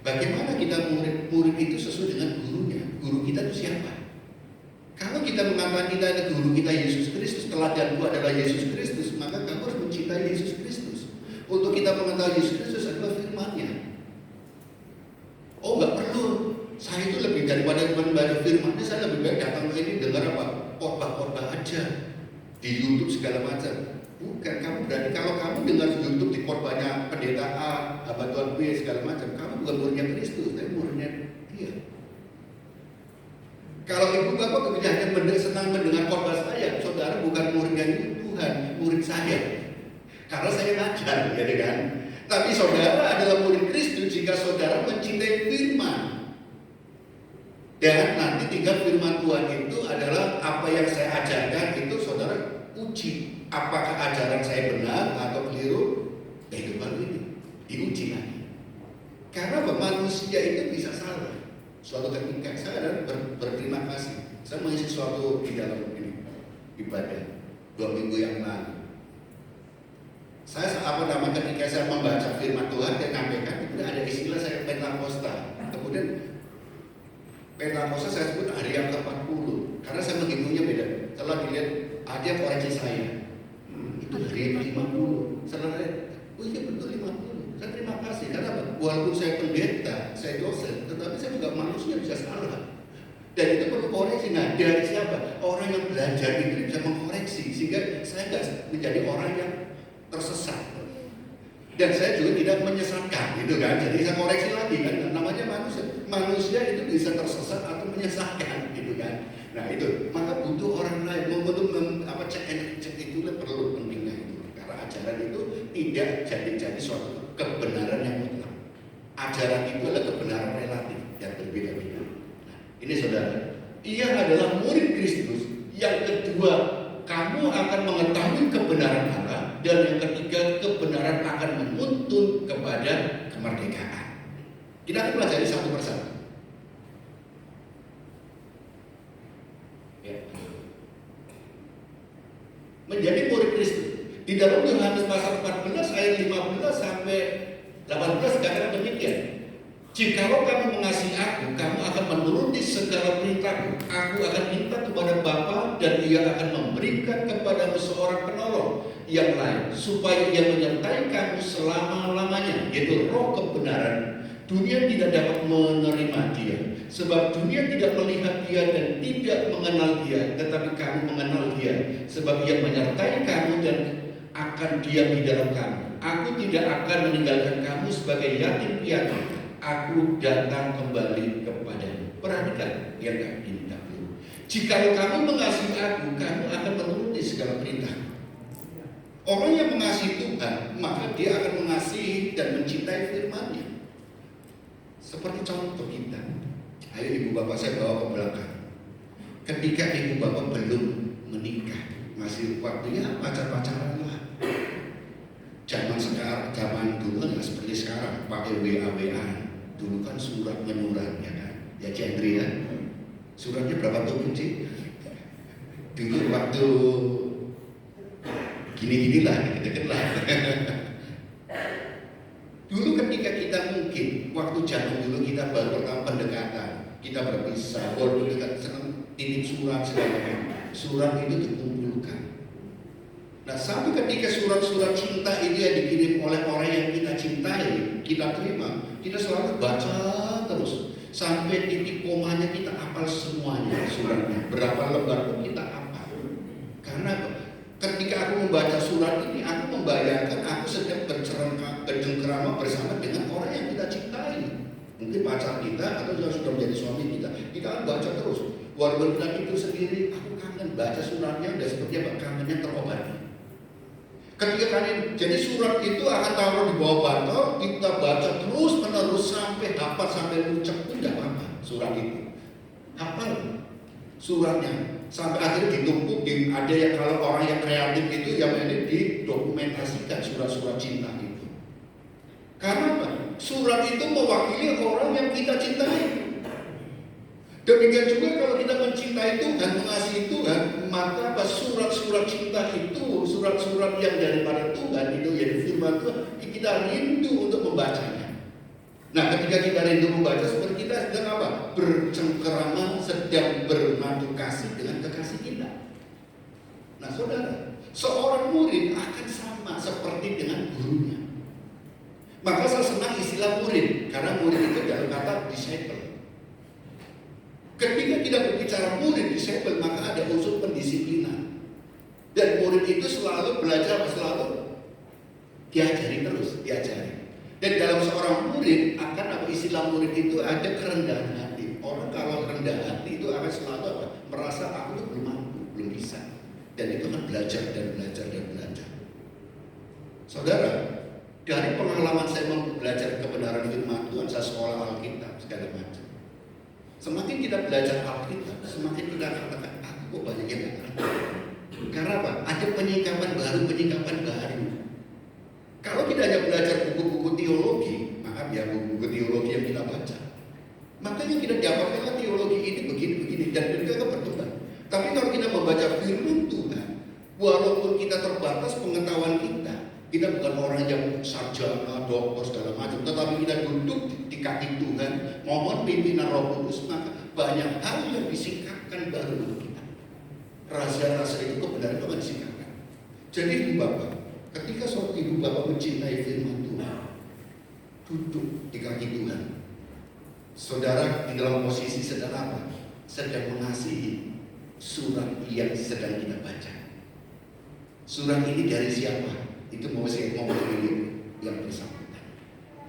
Bagaimana kita murid itu sesuai dengan gurunya? Guru kita itu siapa? Kalau kita mengatakan kita ada guru kita Yesus Kristus, teladanku adalah Yesus Kristus, maka kamu harus mencintai Yesus Kristus. Untuk kita mengetahui Yesus Kristus adalah firman-Nya. Oh, nggak perlu. Saya itu lebih daripada membaca firman-Nya, saya lebih baik datang ke ini dengar khotbah-khotbah aja di YouTube segala macam. Bukan, kamu berarti kalau kamu dengar di YouTube di khotbahnya pendeta A, abad Tuhan B segala macam, kamu bukan muridnya Kristus, tapi muridnya Dia. Kalau ibu bapak hanya senang mendengar khotbah saya, saudara bukan muridnya Tuhan, murid saya. Karena saya ngajar, ya kan? Tapi saudara adalah murid Kristus jika saudara mencintai firman. Dan nanti tinggal firman Tuhan itu adalah apa yang saya ajarkan itu saudara uji. Apakah ajaran saya benar atau keliru? Ya itu baru ini, diuji lagi. Karena manusia itu bisa salah. Suatu ketika saya berterima kasih, saya mengisi sesuatu di dalam ini ibadah 2 minggu yang lalu. Saya ketika saya membaca firman Tuhan dan nyampaikan, kemudian ada istilah saya Pentakosta. Kemudian Pentakosta saya sebut hari yang ke-40 karena saya menghitungnya beda. Setelah dilihat ada yang koreksi saya, itu hari yang ke-50. Setelah oh iya betul 50. Saya terima kasih karena walaupun saya pendeta, saya dosen, tetapi saya juga manusia bisa salah. Dan itu perlu koreksi. Nah, dari siapa? Orang yang belajar itu bisa mengkoreksi sehingga saya tidak menjadi orang yang tersesat. Dan saya juga tidak menyesatkan, gitu kan? Jadi saya koreksi lagi kan, namanya manusia. Manusia itu bisa tersesat atau menyesatkan, gitu kan? Nah itu, maka butuh orang lain untuk cek itu perlu pentingnya itu. Karena ajaran itu tidak jadi suatu kebenaran yang mutlak. Ajaran itu adalah kebenaran relatif yang berbeda-beda. Nah, ini saudara, ia adalah murid Kristus. Yang kedua, kamu akan mengetahui kebenaran Allah. Dan yang ketiga, kebenaran akan menuntun kepada kemerdekaan. Kita akan pelajari satu persatu. Ya. Menjadi murid Kristus. Di dalam Yohanes pasal 14 ayat 15 sampai 18 katakan demikian. Jikalau kamu mengasihi aku, kamu akan menuruti segala perintahku. Aku akan minta kepada Bapa dan Ia akan memberikan kepadamu seorang penolong yang lain supaya Ia menyertai kamu selama-lamanya, yaitu Roh kebenaran. 2 Dunia tidak dapat menerima dia, sebab dunia tidak melihat dia dan tidak mengenal dia, tetapi kamu mengenal dia, sebab ia menyertai kamu dan akan diam di dalam kamu. Aku tidak akan meninggalkan kamu sebagai yatim piatu. Aku datang kembali kepadamu. Perhatikan, ya kan, ini tak perlu. Jikalau kamu mengasihi aku, kamu akan menuruti segala perintah. Orang yang mengasihi Tuhan, maka dia akan mengasihi dan mencintai firman-Nya. Seperti contoh kita. Ayo ibu bapak saya bawa ke belakang. Ketika ibu bapak belum menikah, masih waktunya pacar-pacaran lah. Zaman dulu kan seperti sekarang, pakai WA. Dulu kan surat menyurat, ya kan? Ya Jendri ya. Suratnya berapa tuh sih? Dulu waktu gini-gini lah, deket-deket lah. Dulu ketika kita mungkin, waktu zaman dulu kita baru pertama pendekatan, kita berpisah, dulu kita senang titip surat segala macam. Surat itu dikumpulkan. Nah, sampai ketika surat-surat cinta itu yang dikirim oleh orang yang kita cintai, kita terima, kita selalu baca terus. Sampai titik komanya kita hafal semuanya suratnya. Berapa lembar pun kita hafal. Karena ketika aku membaca surat ini, aku membayangkan aku sedang bercengkerama bersama dengan orang yang kita cintai. Mungkin pacar kita atau yang sudah menjadi suami kita. Kita akan baca terus. Walaupun kita itu sendiri, aku kangen baca suratnya dan seperti apa kangennya terobati. Ketika kalian jadi surat itu akan taruh di bawah bantal, kita baca terus menerus sampai dapat sampai ucap pun tidak apa-apa surat itu. Hafal suratnya sampai akhirnya ditumpuk. Ada yang kalau orang yang kreatif itu yang ini didokumentasikan surat-surat cinta itu. Karena apa? Surat itu mewakili orang yang kita cintai. Demikian juga kalau kita mencintai Tuhan, mengasihi Tuhan, maka apa? Surat-surat cinta itu, surat-surat yang daripada Tuhan itu, yaitu firman Tuhan, kita rindu untuk membacanya. Nah, ketika kita rindu membaca, seperti kita sedang apa? Bercengkerama, sedang bermadu kasih dengan kekasih kita. Nah, saudara, seorang murid akan sama seperti dengan gurunya. Maka saya senang istilah murid, karena murid itu dalam kata disciple. Ketika tidak berbicara murid disciple, maka ada unsur pendisiplinan. Dan murid itu selalu belajar, selalu diajari terus, diajari. Dan dalam seorang murid akan apa istilah murid itu ada kerendahan hati. Orang kalau rendah hati itu akan selalu apa? Merasa aku tuh belum mampu, belum bisa. Dan itu akan belajar dan belajar dan belajar. Saudara, dari pengalaman saya belajar kebenaran firman Tuhan, saya sekolah Alkitab segala macam. Semakin kita belajar Alkitab, semakin kita katakan, aku kok banyak yang gak ngerti. Karena apa? Ada penyikapan baru. Kalau kita hanya belajar buku-buku teologi, maka ya buku-buku teologi yang kita baca, makanya kita dapatkan teologi ini begini-begini dan mereka berkembang. Tapi kalau kita membaca firman Tuhan, walaupun kita terbatas pengetahuan kita bukan orang yang sarjana, dokter segala macam, tetapi kita duduk di kaki Tuhan, mohon pimpinan Roh Kudus, maka banyak hal yang disingkapkan baru untuk kita. Rahasia-rahasia itu kebenaran itu akan disingkapkan. Jadi ibu bapak, ketika suatu ibu bapak mencintai firman Tuhan, duduk di kaki Tuhan, saudara di dalam posisi sedang apa? Sedang mengasihi surat yang sedang kita baca. Surat ini dari siapa? Itu mau memilih yang bersangkutan.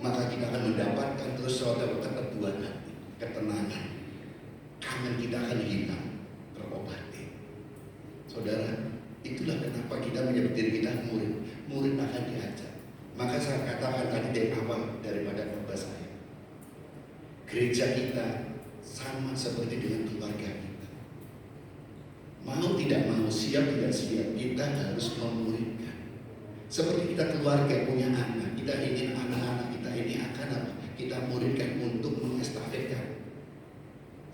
Maka kita akan mendapatkan terus suatu keteduhan hati, ketenangan. Kangen kita akan hilang, terobati. Saudara, itulah kenapa kita menyebut diri kita murid. Murid akan diajar. Maka saya katakan tadi dari awal daripada khotbah saya, gereja kita sama seperti dengan keluarga kita. Mau tidak mau, siap tidak siap, kita harus memuridkan. Seperti kita keluarga punya anak, kita ingin anak-anak kita ini akan apa? Kita muridkan untuk mengestafetkan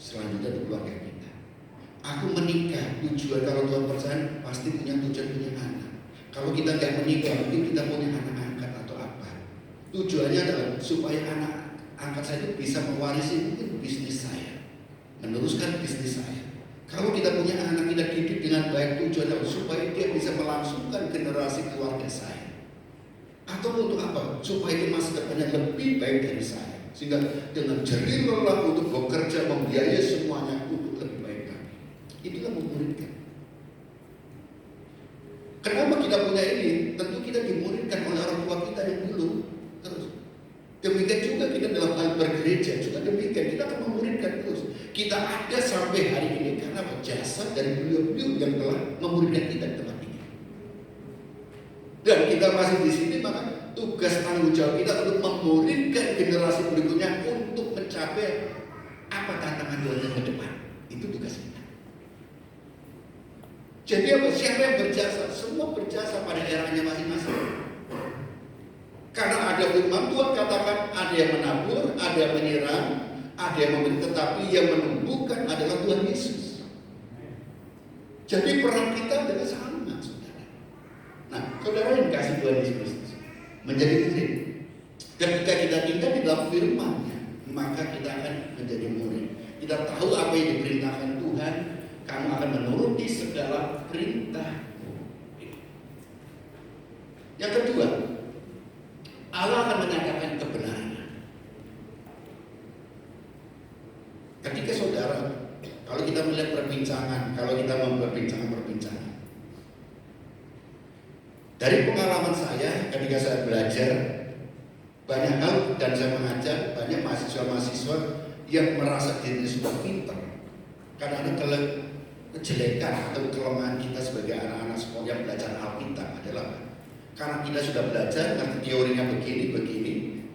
selanjutnya di keluarga kita. Aku menikah, tujuan kalau Tuhan percaya pasti punya tujuan punya anak. Kalau kita nggak menikah, mungkin kita punya anak angkat atau apa. Tujuannya adalah supaya anak angkat saya itu bisa mewarisi mungkin bisnis saya, meneruskan bisnis saya. Kalau kita punya anak, kita didik dengan baik, tujuannya supaya dia bisa melangsungkan generasi keluarga saya. Atau untuk apa? Supaya dia masa depannya lebih baik dari saya. sehingga dengan jerih lelah untuk bekerja membiayai semuanya untuk lebih baik lagi. Itulah memuridkan. Kenapa kita punya ini? Tentu kita dimuridkan oleh orang tua kita yang dulu. Terus demikian juga kita dalam hal bergereja juga demikian, kita akan memuridkan terus. Kita ada sampai hari ini karena jasa dari beliau-beliau yang telah memuridkan kita di tempat ini. Dan kita masih di sini, maka tugas tanggung jawab kita untuk memuridkan generasi berikutnya untuk mencapai apa tantangan Tuhan ke depan. Itu tugas kita. Jadi apa? Siapa yang berjasa? Semua berjasa pada eranya masing-masing. Karena ada firman Tuhan katakan, ada yang menabur, ada yang menyiram, ada yang memberi, tetapi yang menumbuhkan adalah Tuhan Yesus. Jadi peran kita adalah sama, saudara. Nah, saudara yang kasih Tuhan Yesus Kristus menjadi murid. Ketika kita tinggal di dalam firman-Nya, maka kita akan menjadi murid. Kita tahu apa yang diperintahkan Tuhan, kamu akan menuruti segala perintah. Yang kedua, Allah akan menyatakan kebenarannya. Ketika saudara, kalau kita melihat perbincangan, kalau kita memperbincangkan perbincangan, dari pengalaman saya ketika saya belajar banyak hal dan saya mengajar banyak mahasiswa-mahasiswa yang merasa dirinya sudah pintar. Kadang-kadang kejelekan atau kelemahan kita sebagai anak-anak sekolah yang belajar Alkitab adalah karena kita sudah belajar, ngerti teorinya begini,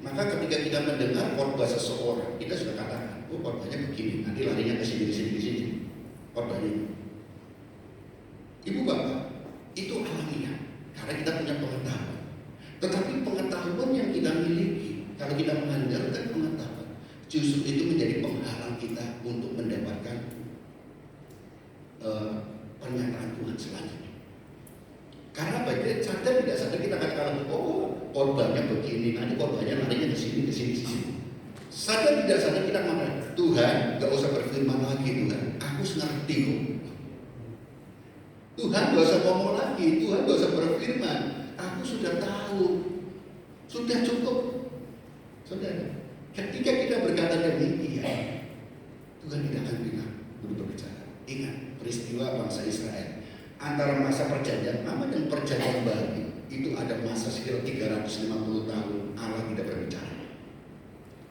maka ketika kita mendengar khotbah seseorang, kita sudah katakan, oh khotbahnya begini, nanti larinya ke sini, khotbahnya. Ibu bapak, itu alamiah, karena kita punya pengetahuan. Tetapi pengetahuan yang kita miliki, kalau kita mengandalkan pengetahuan, justru itu menjadi penghalang kita untuk mendapatkan pernyataan Tuhan selanjutnya. Karena bagian sadar tidak sadar kita katakan, oh korbannya begini, nanti korbannya larinya ke sini. Sadar tidak sadar kita mengatakan, Tuhan gak usah berfirman lagi Tuhan, aku ngerti kok. Tuhan gak usah ngomong lagi, Tuhan gak usah berfirman, aku sudah tahu, sudah cukup. Saudara, ketika kita berkata demikian, Tuhan tidak akan bilang untuk berbicara. Ingat peristiwa bangsa Israel. Antara masa perjanjian lama dan perjanjian baru itu ada masa sekitar 350 tahun Allah tidak berbicara.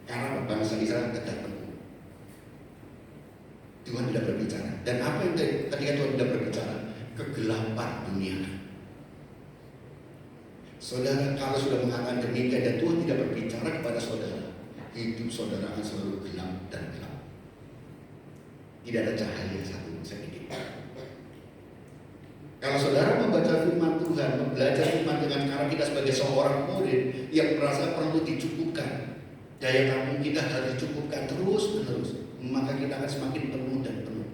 Karena bangsa Israel tegak teguh. Tuhan tidak berbicara. Dan apa yang ketika Tuhan tidak berbicara? Kegelapan dunia. Saudara, kalau sudah mengatakan demikian dan Tuhan tidak berbicara kepada saudara, hidup saudara akan selalu gelap dan gelap. Tidak ada cahaya satu sedikit. Kalau saudara membaca firman Tuhan, belajar firman dengan cara kita sebagai seorang murid yang merasa perlu dicukupkan, daya tampung kita harus dicukupkan terus-menerus, maka kita akan semakin penuh dan penuh.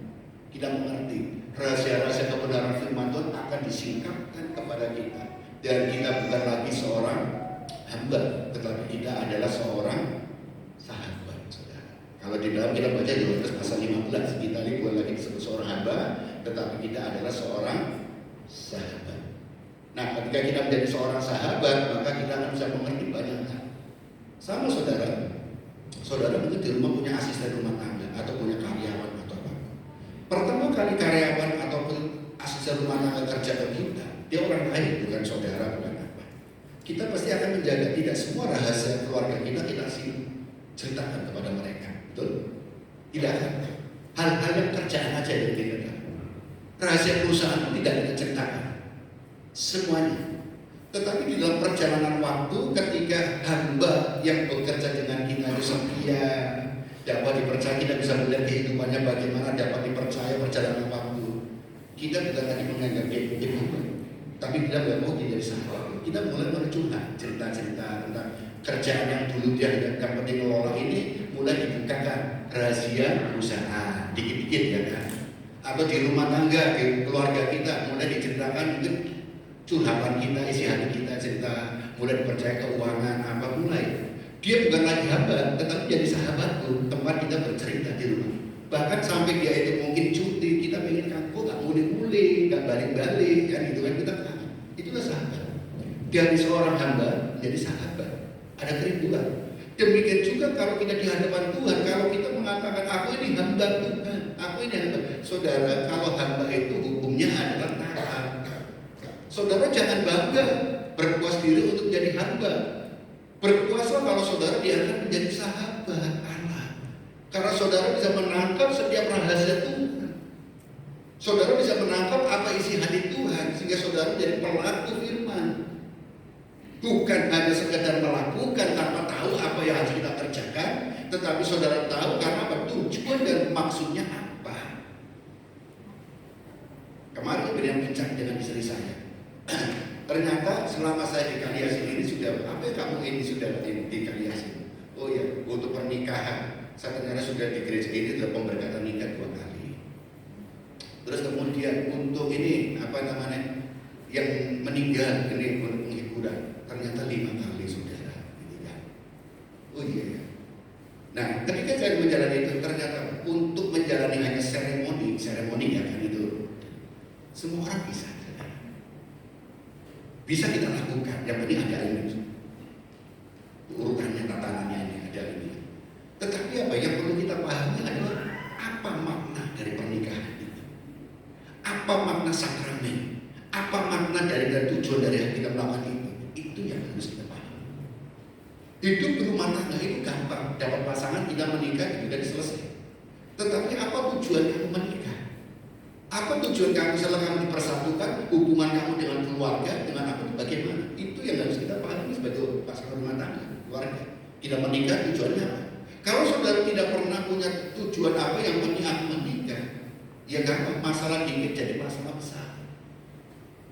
Kita mengerti rahasia-rahasia kebenaran firman Tuhan akan disingkapkan kepada kita, dan kita bukan lagi seorang hamba, tetapi kita adalah seorang sahabat, saudara. Kalau di dalam kita baca di Yohanes pasal 15, kita ini bukan lagi disebut seorang hamba, tetapi kita adalah seorang sahabat. Nah, ketika kita menjadi seorang sahabat, maka kita akan bisa mengerti banyak hal. Sama saudara mungkin di rumah punya asisten rumah tangga atau punya karyawan atau apa. Pertama kali karyawan ataupun asisten rumah tangga kerja ke kita, dia orang lain, bukan saudara, bukan apa. Kita pasti akan menjaga tidak semua rahasia keluarga kita ceritakan kepada mereka, betul? Tidak akan. Hal-hal yang kerjaan aja yang kita tahu. Rahasia perusahaan pun tidak kita ceritakan semuanya. Tetapi di dalam perjalanan waktu, ketika hamba yang bekerja dengan kita itu setia, dapat dipercaya, kita bisa melihat kehidupannya bagaimana, dapat dipercaya perjalanan waktu. Kita bukan lagi menganggap dia ibu, tapi kita nggak mau dia jadi sahabat. Kita mulai mencurhat cerita-cerita tentang kerjaan yang dulu dia dapat mengelola ini, mulai dibukakan rahasia perusahaan, dikit-dikit ya kan. Atau di rumah tangga, di keluarga kita mulai diceritakan mungkin curhatan kita, isi hati kita, cerita, mulai dipercaya keuangan, apa mulai. Dia bukan lagi hamba, tetapi jadi sahabatku, tempat kita bercerita di rumah. Bahkan sampai dia itu mungkin cuti, kita pengen kok gak mulai-mulai, gak balik-balik, kan gitu kan kita kangen. Itulah sahabat. Dari seorang hamba menjadi sahabat, ada kerinduan. Demikian juga kalau kita di hadapan Tuhan, kalau kita mengatakan aku ini hamba Tuhan, aku ini hamba. Saudara, kalau hamba itu hukumnya adalah taat. Saudara jangan bangga berpuas diri untuk jadi hamba. Berpuasa kalau saudara diangkat menjadi sahabat Allah. Karena saudara bisa menangkap setiap rahasia Tuhan. Saudara bisa menangkap apa isi hati Tuhan sehingga saudara menjadi pelaku firman. Bukan hanya sekedar melakukan tanpa tahu apa yang harus kita kerjakan, tetapi saudara tahu karena apa tujuan dan maksudnya apa. Kemarin berian bincang dengan istri saya. Ternyata selama saya di Kaliasin ini sudah apa yang kamu ini sudah di Kaliasin? Oh ya, untuk pernikahan. Saya ternyata sudah di gereja ini sudah pemberkatan nikah 2 kali. Terus kemudian untuk ini apa namanya yang meninggal ini untuk penghiburan ternyata 5 kali saudara, gitu kan? Oh iya. Nah, ketika saya menjalani itu ternyata untuk menjalani hanya seremoni ya kan itu semua orang bisa. Bisa kita lakukan, yang penting ada ini urutannya, tatanannya ini ada ini. Tetapi apa yang perlu kita pahami adalah apa makna dari pernikahan itu, apa makna sakramen, apa makna dari tujuan dari yang kita melakukan itu yang harus kita pahami. Hidup berumah tangga itu gampang, dapat pasangan kita menikah itu sudah selesai. Tetapi apa tujuan kamu menikah? Apa tujuan kamu setelah kamu dipersatukan, hubungan kamu dengan keluarga, dengan apa itu bagaimana? Itu yang harus kita pahami sebagai pasangan rumah tangga, keluarga. Kita menikah tujuannya apa? Kalau saudara tidak pernah punya tujuan apa yang penting aku menikah, ya gampang masalah dikit jadi masalah besar.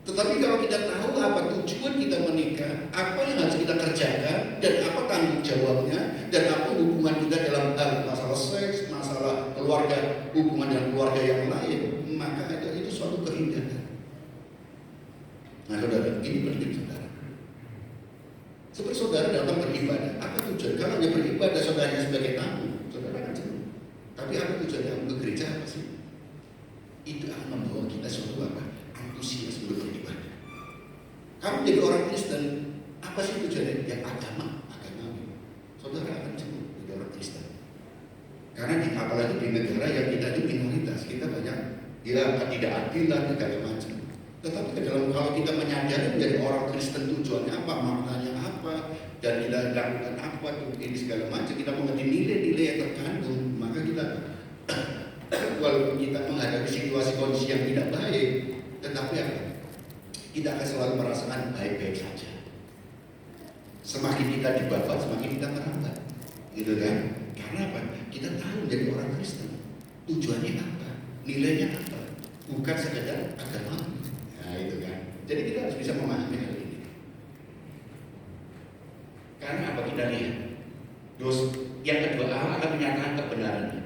Tetapi kalau kita tahu apa tujuan kita menikah, apa yang harus kita kerjakan, dan apa tanggung jawabnya, dan apa hubungan kita dalam hal masalah seks, masalah keluarga, hubungan dengan keluarga yang lain, maka itu suatu keindahan. Nah saudara, ini penting saudara. Seperti saudara datang beribadah, apa tujuan? Kalau hanya beribadah saudaranya sebagai tamu, saudara akan jenuh. Tapi apa tujuan kamu ke gereja apa sih? Itu akan membawa kita suatu apa? Antusias untuk beribadah. Kamu jadi orang Kristen, apa sih tujuannya? Ya agama. Saudara akan jenuh jadi orang Kristen. Karena apalagi di negara yang kita itu minoritas, kita banyak ketidakadilan segala macam. Tetapi kalau kita menyadari menjadi orang Kristen tujuannya apa, maknanya apa, dan kita lakukan apa ini segala macam, kita mengerti nilai-nilai yang terkandung, maka kita walaupun kita menghadapi situasi kondisi yang tidak baik, tetapi apa? Kita akan selalu merasakan baik-baik saja. Semakin kita dibabat, semakin kita merambat, gitu kan? Karena apa? Kita tahu menjadi orang Kristen tujuannya apa, nilainya apa, bukan sekedar agama. Nah itu kan. Jadi kita harus bisa memahami hal ini. Karena apa kita lihat? Yang kedua, Allah akan menyatakan kebenarannya.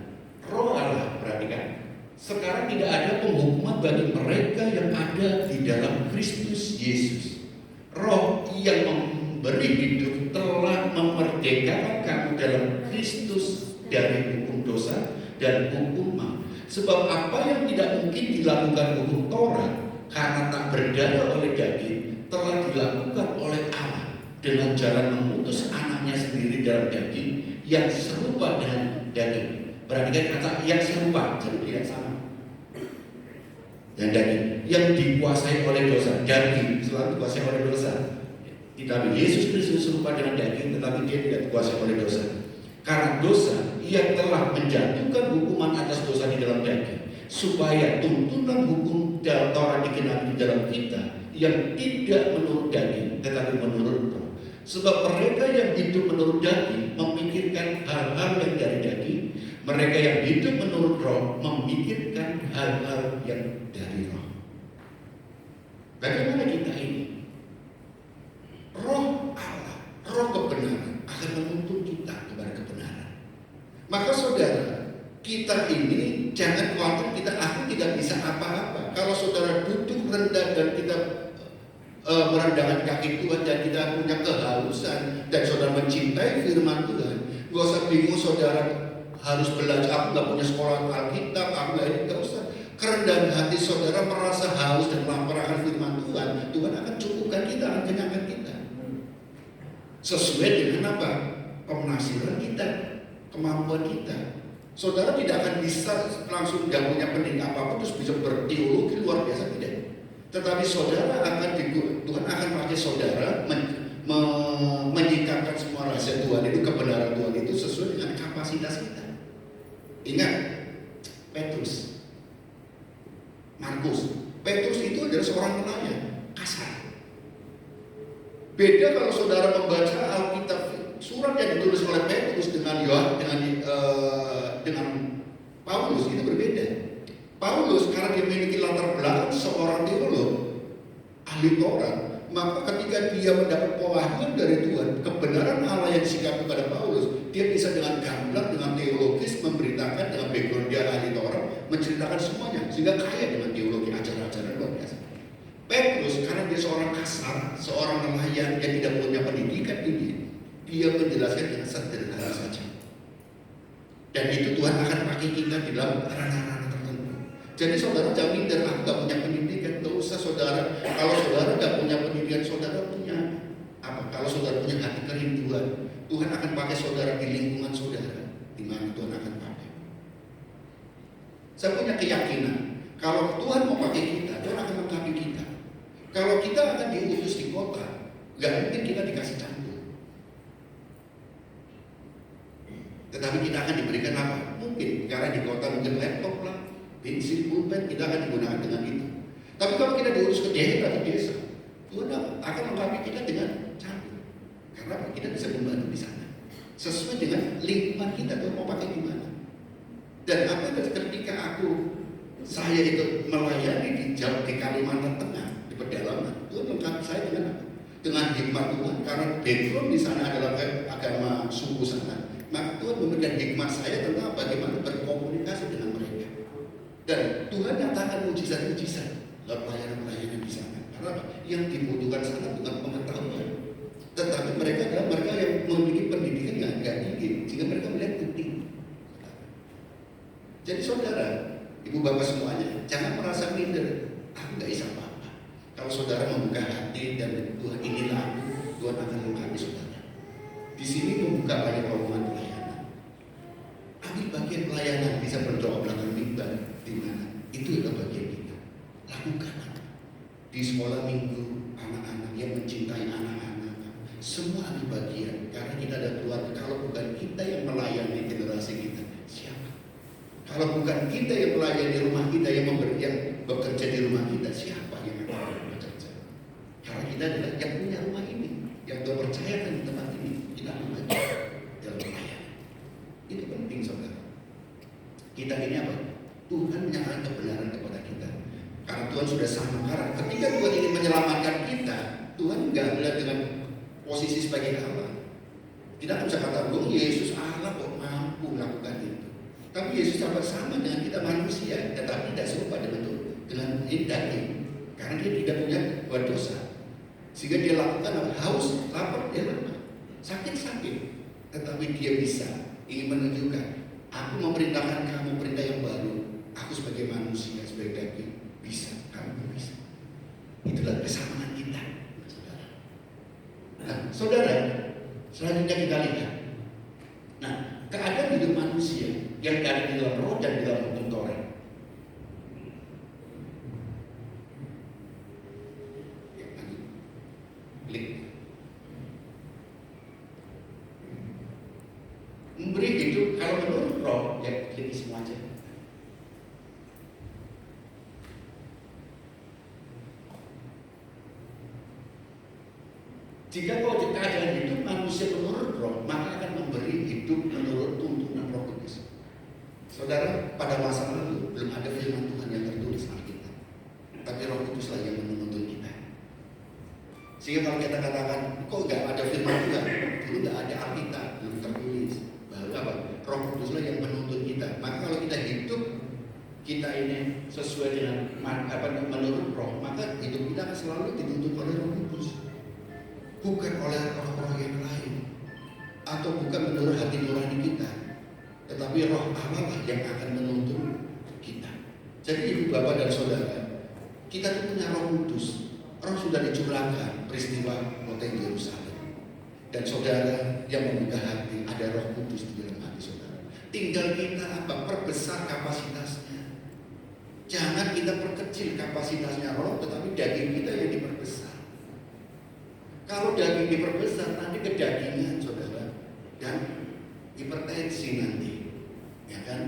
Roh Allah, perhatikan. Sekarang tidak ada penghukuman bagi mereka yang ada di dalam Kristus Yesus. Roh yang memberi hidup telah memerdekakan kamu dalam Kristus dari hukum dosa dan hukum maut. Sebab apa yang tidak mungkin dilakukan hukum Taurat karena tak berdaya oleh daging telah dilakukan oleh Allah dengan jalan mengutus anaknya sendiri dalam daging yang serupa dengan daging. Perhatikan kata yang serupa, jadi tidak sama. Dan daging yang dikuasai oleh dosa, daging selalu dikuasai oleh dosa. Tetapi Yesus Kristus serupa dengan daging, tetapi dia tidak dikuasai oleh dosa. Karena dosa, ia telah menjatuhkan hukuman atas dosa di dalam daging, supaya tuntunan hukum Taurat digenapi di dalam kita yang tidak menurut daging tetapi menurut roh. Sebab mereka yang hidup menurut daging memikirkan hal-hal yang dari daging, mereka yang hidup menurut roh memikirkan hal-hal yang dari roh. Bagaimana kita ini? Roh Allah, roh kebenaran akan menuntun kita kepada kebenaran. Maka saudara, kita ini jangan khawatir aku tidak bisa apa-apa. Kalau saudara duduk rendah dan kita merendahkan kaki Tuhan dan kita punya kehausan dan saudara mencintai firman Tuhan, gak usah bingung saudara harus belajar. Aku gak punya sekolah Alkitab, aku gak usah. Kerendahan hati saudara merasa haus dan lapar akan firman Tuhan, Tuhan akan cukupkan kita, akan kenyangkan kita. Sesuai dengan apa? Penafsiran kita, kemampuan kita. Saudara tidak akan bisa langsung gak punya pendidikan apapun terus bisa berteologi luar biasa, tidak. Tetapi saudara Tuhan akan pakai saudara menyingkapkan semua rahasia Tuhan itu, kebenaran Tuhan itu sesuai dengan kapasitas kita. Ingat, Petrus, Markus. Petrus itu adalah seorang nelayan, kasar. Beda kalau saudara membaca Alkitab, surat yang ditulis oleh Petrus dengan Paulus itu berbeda. Paulus karena dia memiliki latar belakang seorang teolog, ahli Taurat, maka ketika dia mendapat pewahyuan dari Tuhan, kebenaran Allah yang disikapi kepada Paulus, dia bisa dengan gamblang, dengan teologis memberitakan, dengan background dia ahli Taurat, menceritakan semuanya, sehingga kaya dengan teologi, ajaran-ajaran luar biasa. Petrus karena dia seorang kasar, seorang nelayan yang tidak punya pendidikan ini, dia menjelaskan dengan sederhana saja. Dan itu Tuhan akan pakai kita di dalam ranah-ranah tertentu. Jadi saudara jangan minder, aku gak punya pendidikan. Gak usah saudara. Kalau saudara gak punya pendidikan, saudara punya apa? Kalau saudara punya hati kerinduan, Tuhan akan pakai saudara di lingkungan saudara, di mana Tuhan akan pakai. Saya punya keyakinan, kalau Tuhan mau pakai kita, Tuhan akan mengkapi kita. Kalau kita akan diutus di kota, gak mungkin kita dikasih campur. Tetapi kita akan diberikan apa? Mungkin karena di kota mungkin laptop lah, pensil, pulpen, kita akan digunakan dengan itu. Tapi kalau kita diurus ke daerah atau desa, Tuhan akan mengkapi kita dengan campur. Karena kita bisa membantu di sana sesuai dengan lingkungan kita. Tuhan mau pakai di mana. Dan apa ketika saya itu melayani di Kalimantan Tengah, di pedalaman, Tuhan mengkapi saya dengan apa? Dengan hikmat Tuhan. Karena background di sana adalah agama suku sana. Maka Tuhan memberikan hikmat saya tentang bagaimana berkomunikasi dengan mereka. Dan Tuhan nyatakan mujizat-mujizat dalam pelayanan-pelayanan di sana. Karena yang dibutuhkan sana bukan pengetahuan, tetapi mereka adalah mereka yang memiliki pendidikan yang agak tinggi, sehingga mereka melihat bukti. Jadi saudara, ibu bapak semuanya, jangan merasa minder. Aku gak bisa apa-apa. Kalau saudara membuka hati dan Tuhan inilah aku, Tuhan akan mengkapi saudara. Di sini membuka banyak lowongan pelayanan. Ambil bagian pelayanan, bisa berdoa belakang mimbar di mana? Itu adalah bagian kita. Lakukan di sekolah minggu, anak-anak yang mencintai anak-anak, semua ambil bagian. Karena kita ada keluarga. Kalau bukan kita yang melayani generasi kita, siapa? Kalau bukan kita yang melayani rumah kita, yang bekerja di rumah kita, siapa yang akan bekerja? Karena kita adalah yang punya rumah ini, yang percayakan di tempat ini. Kita membaca dalam pelayanan. Itu penting saudara. Kita ini apa? Tuhan menyatakan kebenaran kepada kita. Karena Tuhan sudah sama. Karena ketika Tuhan ingin menyelamatkan kita, Tuhan nggak melihat dengan posisi sebagai Allah. Kita akan bisa kata, Yesus Allah kok mampu melakukan itu. Tapi Yesus sama dengan kita manusia, tetapi tidak serupa dengan daging. Karena dia tidak punya buat dosa. Sehingga dia lakukan haus, lapar, dia lapar. Sakit-sakit, tetapi dia bisa ingin menunjukkan, aku memerintahkan kamu perintah yang baru. Aku sebagai manusia, sebagai daging, bisa, kamu bisa. Itulah kesamaan kita, saudara. Nah, saudara, selanjutnya kita lihat. Nah, keadaan hidup manusia yang ada di dalam roh dan di dalam hukum Taurat. Memberi hidup kalau menurut roh, ya klik semua aja. Jika kalau keadaan hidup manusia menurut roh, maka akan memberi hidup menurut tuntunan Roh Kudus. Saudara, pada masa lalu belum ada firman Tuhan yang tertulis Alkitab, tapi Roh Kudus lah yang menuntun kita. Sehingga kalau kita katakan, kok nggak ada firman Tuhan, dulu nggak ada Alkitab, belum tertulis. Apa? Roh Kuduslah yang menuntun kita. Maka kalau kita hidup, kita ini sesuai dengan menurut roh, maka hidup kita akan selalu dituntun oleh Roh Kudus, bukan oleh roh-roh yang lain, atau bukan menurut hati nurani kita, tetapi Roh Allah yang akan menuntun kita. Jadi ibu bapak dan saudara, kita itu punya Roh Kudus. Roh sudah dicurahkan peristiwa kota Yerusalem. Dan saudara yang membuka hati, ada Roh Kudus di dalam hati saudara. Tinggal kita apa? Perbesar kapasitasnya. Jangan kita perkecil kapasitasnya roh, tetapi daging kita yang diperbesar. Kalau daging diperbesar, nanti kedagingan saudara, dan hipertensi nanti, ya kan?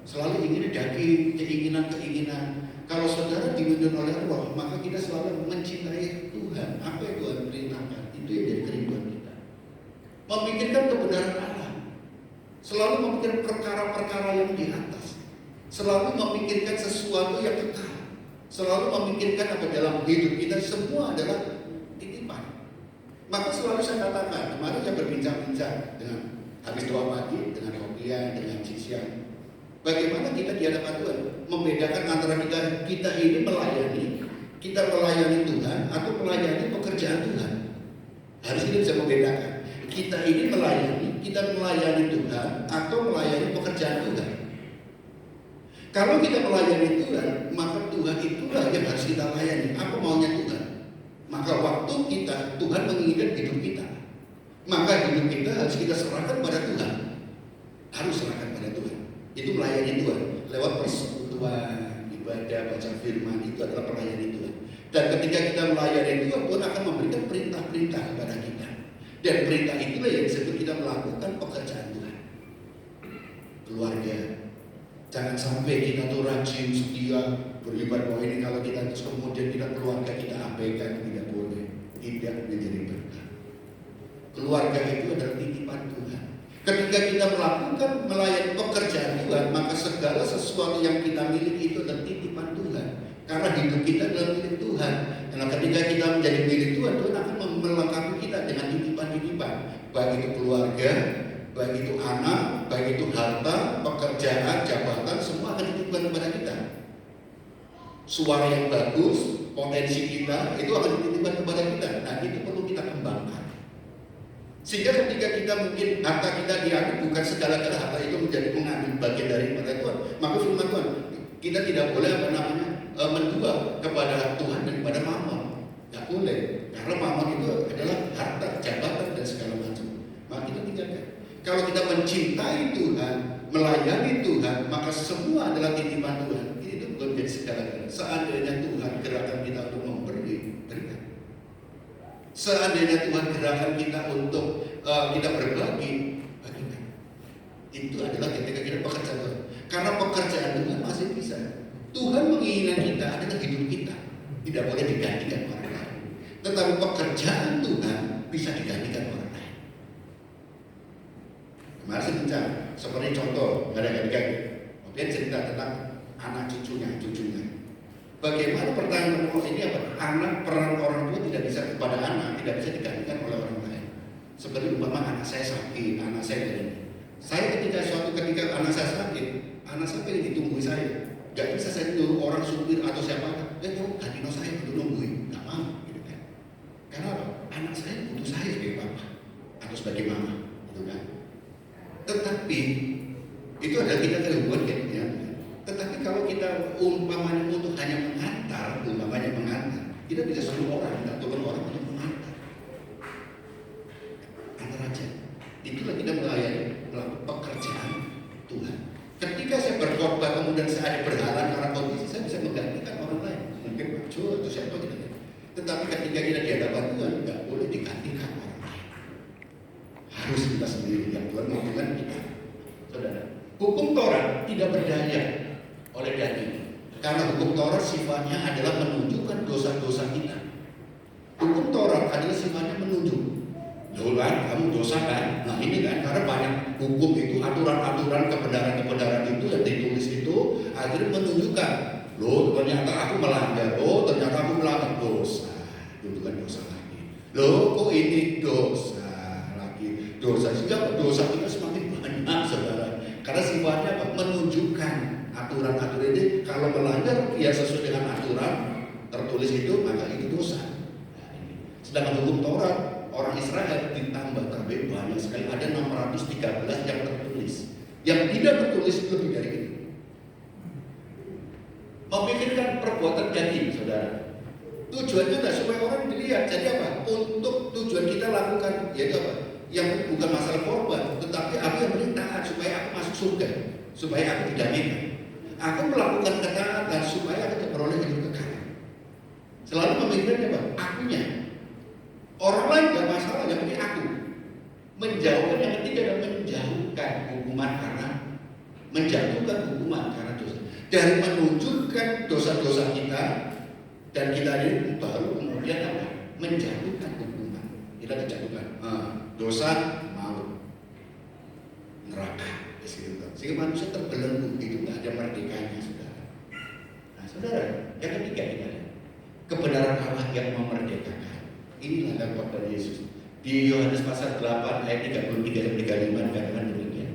Selalu ingin daging, keinginan-keinginan. Kalau saudara dipimpin oleh roh, maka kita selalu mencintai Tuhan. Apa yang Tuhan perintahkan, itu yang jadi kerinduan kita. Memikirkan kebenaran Allah, selalu memikirkan perkara-perkara yang di atas, selalu memikirkan sesuatu yang kekal, selalu memikirkan apa dalam hidup kita semua adalah titipan. Maka selalu saya katakan, kemarin saya berbincang-bincang dengan habis doa pagi dengan Rokia, dengan Cisya. Bagaimana kita di hadapan Tuhan membedakan antara kita ini melayani Tuhan atau melayani pekerjaan Tuhan. Harus kita bisa membedakan. Kita ini melayani Tuhan atau melayani pekerjaan Tuhan. Kalau kita melayani Tuhan, maka Tuhan itulah yang harus kita layani. Apa maunya Tuhan? Maka waktu kita, Tuhan menginginkan hidup kita. Maka hidup kita harus kita serahkan pada Tuhan. Harus serahkan pada Tuhan. Itu melayani Tuhan. Lewat persekutuan, ibadah, baca firman, itu adalah melayani Tuhan. Dan ketika kita melayani Tuhan, Tuhan akan memberikan perintah-perintah kepada kita. Dan perintah itulah yang disebut kita melakukan pekerjaan Tuhan. Keluarga. Jangan sampai kita tuh rajin, setia, beribadah ini kalau kita terus kemudian kita keluarga kita abaikan, tidak boleh. Tidak menjadi berkah. Keluarga itu adalah titipan Tuhan. Ketika kita melakukan melayani pekerjaan Tuhan, maka segala sesuatu yang kita miliki itu adalah titipan Tuhan. Karena hidup kita adalah milik Tuhan. Karena ketika kita menjadi milik Tuhan, Tuhan akan melengkapi kita dengan titipan-titipan. Baik itu keluarga, baik itu anak, baik itu harta, pekerjaan, jabatan, semua akan dititipkan kepada kita. Suara yang bagus, potensi kita, itu akan dititipkan kepada kita. Nah, itu perlu kita kembangkan. Sehingga ketika kita mungkin harta kita diambil, bukan segala-gala harta itu menjadi mengambil bagian dari Tuhan. Maka firman Tuhan, kita tidak boleh menjual kepada Tuhan daripada mamon. Tidak boleh, karena mamon itu adalah harta, jabatan dan segala macam. Maka kita tinggalkan. Kalau kita mencintai Tuhan, melayani Tuhan, maka semua adalah titipan Tuhan. Itu bukan menjadi segala-gala. Seandainya Tuhan gerakan kita untuk memberi, berikan. Seandainya Tuhan gerakan kita untuk kita berbagi, bagikan. Itu adalah ketika kita pekerjaan Tuhan. Karena pekerjaan Tuhan masih bisa. Tuhan menginginkan kita adalah hidup kita. Tidak boleh digantikan orang lain. Tetapi pekerjaan Tuhan bisa digantikan orang lain. Kemarin saya bincang, seperti contoh, kemudian cerita tentang anak cucunya. Bagaimana pertanyaan ini apa? Anak peran orang tua tidak bisa kepada anak, tidak bisa digantikan oleh orang lain. Seperti umpama anak saya sakit, anak saya ini. Saya ketika anak saya sakit, anak saya pengen ditunggu saya. Gak bisa saya nyuruh orang supir atau siapa, kamu ganti saya untuk nungguin, gak mau, gitu kan? Karena apa? Anak saya butuh saya sebagai papa atau sebagai mama, gitu kan? Tetapi itu adalah kita terhubung gitu ya. Tetapi kalau kita umpamanya untuk hanya mengantar, kita bisa suruh orang, kita turun orang untuk mengantar. Antar aja. Itulah kita melayani melakukan pekerjaan Tuhan. Ketika saya berkhotbah kemudian saya ada berhalang karena kondisi, saya bisa menggantikan orang lain. Mungkin Pak Jo atau siapa gitu. Tetapi ketika kita di hadapan Tuhan, nggak boleh digantikan orang lain. Harus kita sendiri yang Tuhan mau dengan kita. Saudara, hukum Taurat tidak berdaya oleh daging. Karena hukum Taurat sifatnya adalah menunjukkan dosa-dosa kita. Hukum Taurat adalah sifatnya menunjuk. Loh kan, kamu dosa kan? Nah ini kan, karena banyak hukum itu, aturan-aturan, kebenaran-kebenaran itu yang ditulis itu akhirnya menunjukkan, loh ternyata aku melanggar, ternyata aku melanggar dosa. Itu kan dosa lagi. Loh kok ini dosa lagi? Dosa sehingga dosa kita semakin banyak saudara. Karena sifatnya apa? Menunjukkan aturan-aturan ini. Kalau melanggar ya sesuai dengan aturan tertulis itu, maka itu dosa. Nah, ini. Sedangkan hukum Taurat orang Israel ditambah terlebih banyak sekali, ada 613 yang tertulis. Yang tidak tertulis lebih dari itu. Memikirkan perbuatan daging, saudara. Tujuannya tidak supaya orang dilihat. Jadi apa? Untuk tujuan kita lakukan, yaitu apa? Yang bukan masalah korban, tetapi aku yang penting taat supaya aku masuk surga, supaya aku tidak minta. Aku melakukan ketaatan supaya aku tidak beroleh hidup kekal. Selalu memikirkan apa? Akunya. Orang lain gak masalah, yang penting aku. Menjauhkan yang ketiga adalah menjauhkan hukuman karena menjatuhkan hukuman karena dosa. Dan menunjukkan dosa-dosa kita dan kita ini baru kemudian apa? Menjatuhkan hukuman. Kita dijatuhkan dosa maut, neraka, sehingga manusia terbelenggu, itu nggak ada merdekanya, saudara. Nah, saudara, yang ketiga kita kebenaran Allah yang memerdekakan. Inilah dakwah dari Yesus. Di Yohanes pasal 8 ayat 33 dan 35 dikatakan demikian.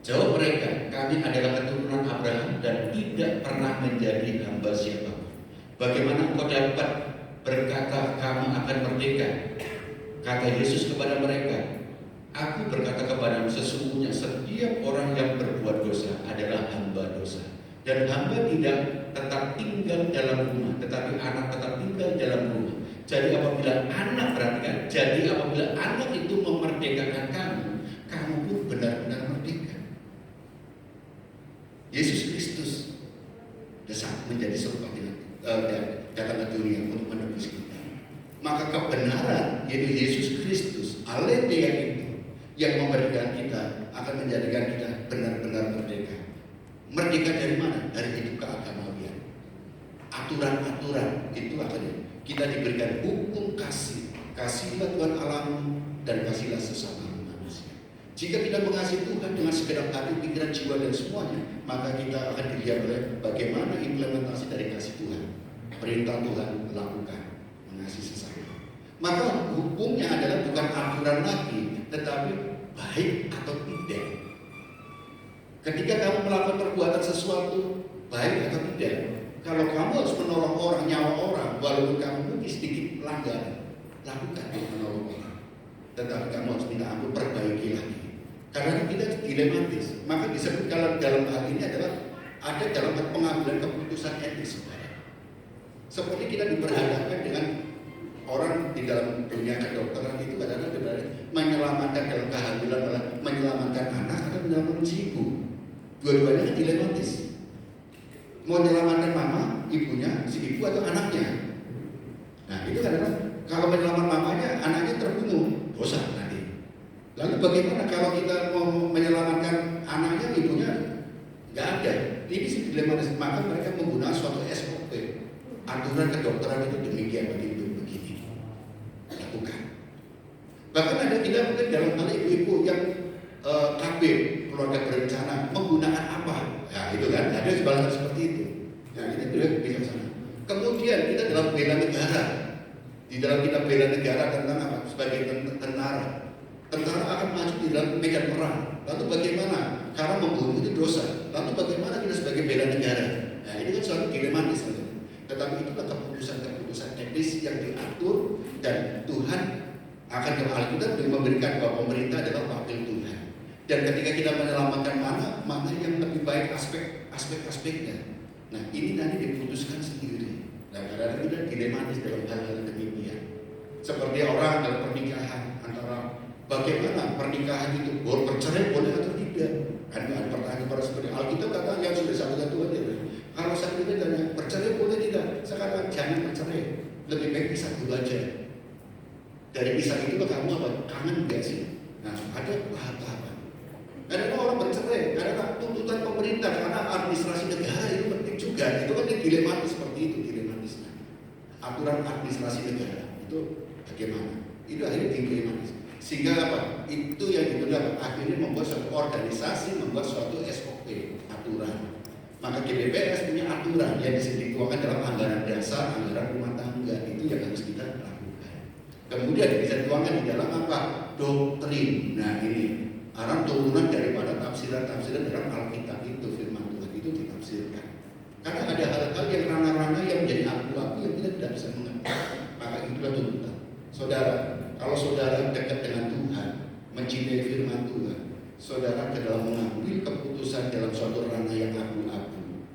Jawab mereka, kami adalah keturunan Abraham dan tidak pernah menjadi hamba siapapun. Bagaimana engkau dapat berkata kamu akan merdeka? Kata Yesus kepada mereka, aku berkata kepadamu, sesungguhnya setiap orang yang berbuat dosa adalah hamba dosa. Dan hamba tidak tetap tinggal dalam rumah, tetapi anak tetap tinggal dalam rumah. Jadi apabila anak, perhatikan, jadi apabila anak itu memerdekakan kamu, kamu pun benar-benar merdeka. Yesus Kristus menjadi serupa dengan datang ke dunia untuk menebus kita. Maka kebenaran yaitu Yesus Kristus, aletheia itu yang memberikan kita akan menjadikan kita benar-benar merdeka. Merdeka dari mana? Dari hidup keagamawian. Aturan-aturan itu akhirnya kita diberikan hukum kasih. Kasihlah Tuhan Allahmu dan kasihlah sesama manusia. Jika kita mengasihi Tuhan dengan segenap hati, pikiran, jiwa dan semuanya, maka kita akan dilihat oleh bagaimana implementasi dari kasih Tuhan. Perintah Tuhan lakukan, mengasihi sesama. Maka hukumnya adalah bukan aturan lagi, tetapi baik atau tidak. Ketika kamu melakukan perbuatan sesuatu, baik atau tidak, kalau kamu harus menolong orang, nyawa orang, walaupun kamu mungkin sedikit melanggar, lakukan untuk menolong orang. Tetapi kamu harus minta ampun, perbaiki lagi. Karena kita dilematis. Maka disebut kalau dalam hal ini adalah ada dalam pengambilan keputusan etis. Seperti kita diperhadapkan dengan orang di dalam dunia kedokteran itu kadang-kadang menyelamatkan dalam kehamilan, menyelamatkan anak atau menyelamatkan si ibu. Dua-duanya kan dilematis. Mau menyelamatkan mama, ibunya, si ibu atau anaknya. Nah itu kadang-kadang kalau menyelamatkan mamanya, anaknya terbunuh, dosa nanti. Lalu bagaimana kalau kita mau menyelamatkan anaknya, ibunya nggak ada? Ini sih dilematis. Maka mereka menggunakan suatu SOP. Aturan kedokteran itu demikian begini. Lakukan. Bahkan ada kita mungkin dalam hal ibu-ibu yang KB, keluarga berencana, menggunakan apa? Ya itu kan, ada sebaliknya seperti itu. Nah ini juga bisa sana. Kemudian kita dalam bela negara, di dalam kita bela negara tentang apa? Sebagai tentara, tentara akan maju di dalam medan perang. Lalu bagaimana? Karena membunuh itu dosa. Lalu bagaimana kita sebagai bela negara? Nah ini kan suatu dilematis. Tetapi itulah keputusan etis yang diatur dan Tuhan akan dalam Alkitab memberikan bahwa pemerintah adalah wakil Tuhan. Dan ketika kita menyelamatkan mana yang lebih baik aspek-aspeknya. Nah ini nanti diputuskan sendiri. Nah kadang-kadang kita dilematis dalam hal-hal demikian. Seperti orang dalam pernikahan antara bagaimana pernikahan itu bercerai boleh atau tidak? Ada pertanyaan pada seperti Alkitab kata yang sudah satu Tuhan ya. Kalau saya ditanya bercerai boleh tidak? Saya katakan jangan bercerai. Lebih baik pisah dulu aja. Dari pisah itu kamu apa? Kangen gak sih? Nah ada tahap-tahapan. Kadang orang bercerai, karena tuntutan pemerintah, karena administrasi negara itu penting juga. Itu kan dilematis seperti itu dilematisnya. Aturan administrasi negara itu bagaimana? Itu akhirnya dilematis. Sehingga apa? Itu yang dituduh akhirnya membuat suatu organisasi, membuat suatu SOP, aturan. Maka GBPS punya aturan yang dituangkan dalam anggaran dasar, anggaran rumah tangga. Itu yang harus kita lakukan. Kemudian bisa dituangkan di dalam apa? Doktrin. Nah ini arah turunan daripada tafsiran-tafsiran dalam Alkitab itu, firman Tuhan itu ditafsirkan. Karena ada hal-hal yang ranah-ranah yang menjadi abu-abu yang kita tidak bisa mengerti. Maka itulah tuntutan. Saudara, kalau saudara dekat dengan Tuhan, mencintai firman Tuhan, saudara ke dalam mengambil keputusan dalam suatu ranah yang abu-abu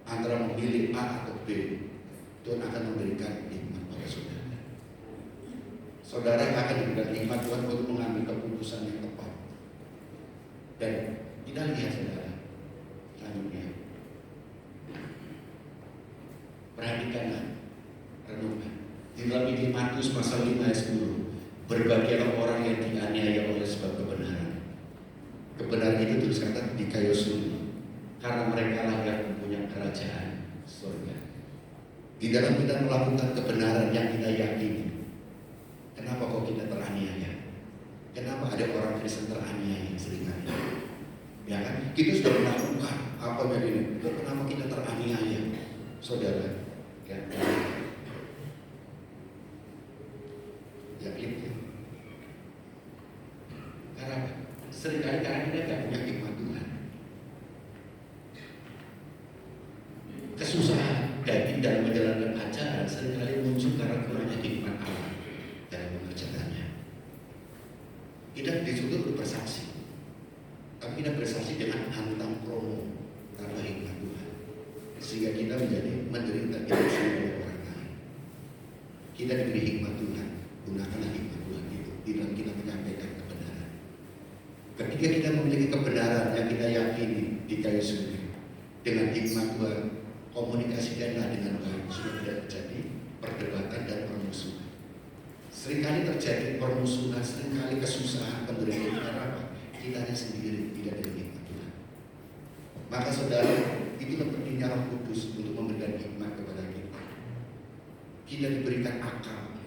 antara memilih A atau B, Tuhan akan memberikan hikmat pada saudara. saudara akan diberikan hikmat Tuhan untuk mengambil keputusan yang tepat. Dan kita lihat saudara, selanjutnya, perhatikanlah, renungkan. Di dalam Injil Matius pasal 5 ayat 10, berbahagialah orang yang dianiaya oleh sebab kebenaran. Kebenaran itu terus kata di kayu sulih, karena mereka lah yang mempunyai kerajaan surga. Di dalam kita melakukan kebenaran yang kita yakini, kenapa kok kita teraniaya? Kenapa ada orang Kristen teraniaya seringkali? Ya kan? Kita sudah melakukan apa yang ini, kenapa kita teraniaya? Saudara, ya, yakin ya? Karena seringkali karena kita tidak punya hikmat Tuhan. Kesusahan David dalam menjalankan ajaran seringkali muncul karena kurangnya hikmat Allah dalam mengerjakannya. Kita disuruh untuk bersaksi, tapi kita bersaksi dengan hantam promo tanpa hikmat Tuhan, sehingga kita menjadi menderita dimusuhi oleh orang lain. Kita diberi hikmat Tuhan, gunakanlah hikmat Tuhan itu di dalam kita menyampaikan kebenaran. Ketika kita memiliki kebenaran yang kita yakini di kayu sulih, dengan hikmat Tuhan, komunikasikanlah dengan baik supaya tidak terjadi perdebatan dan permusuhan. Seringkali terjadi permusuhan, seringkali kesusahan, penderitaan karena apa? Kitanya sendiri tidak ada hikmat Tuhan. Maka saudara, itulah pentingnya Roh Kudus untuk memberikan hikmat kepada kita. Kita diberikan akal,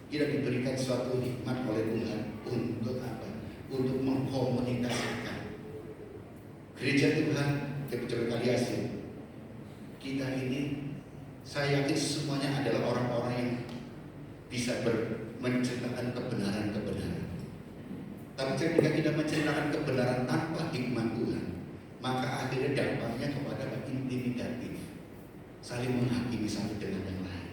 kita diberikan suatu hikmat oleh Tuhan untuk apa? Untuk mengkomunikasikan. Gereja Tuhan, Gereja Kaliasin, kita ini, saya yakin semuanya adalah orang-orang yang bisa menceritakan kebenaran-kebenaran. Tapi ketika kita menceritakan kebenaran tanpa hikmat Tuhan, maka akhirnya dampaknya kepada intimidatif, saling menghakimi satu dengan yang lain.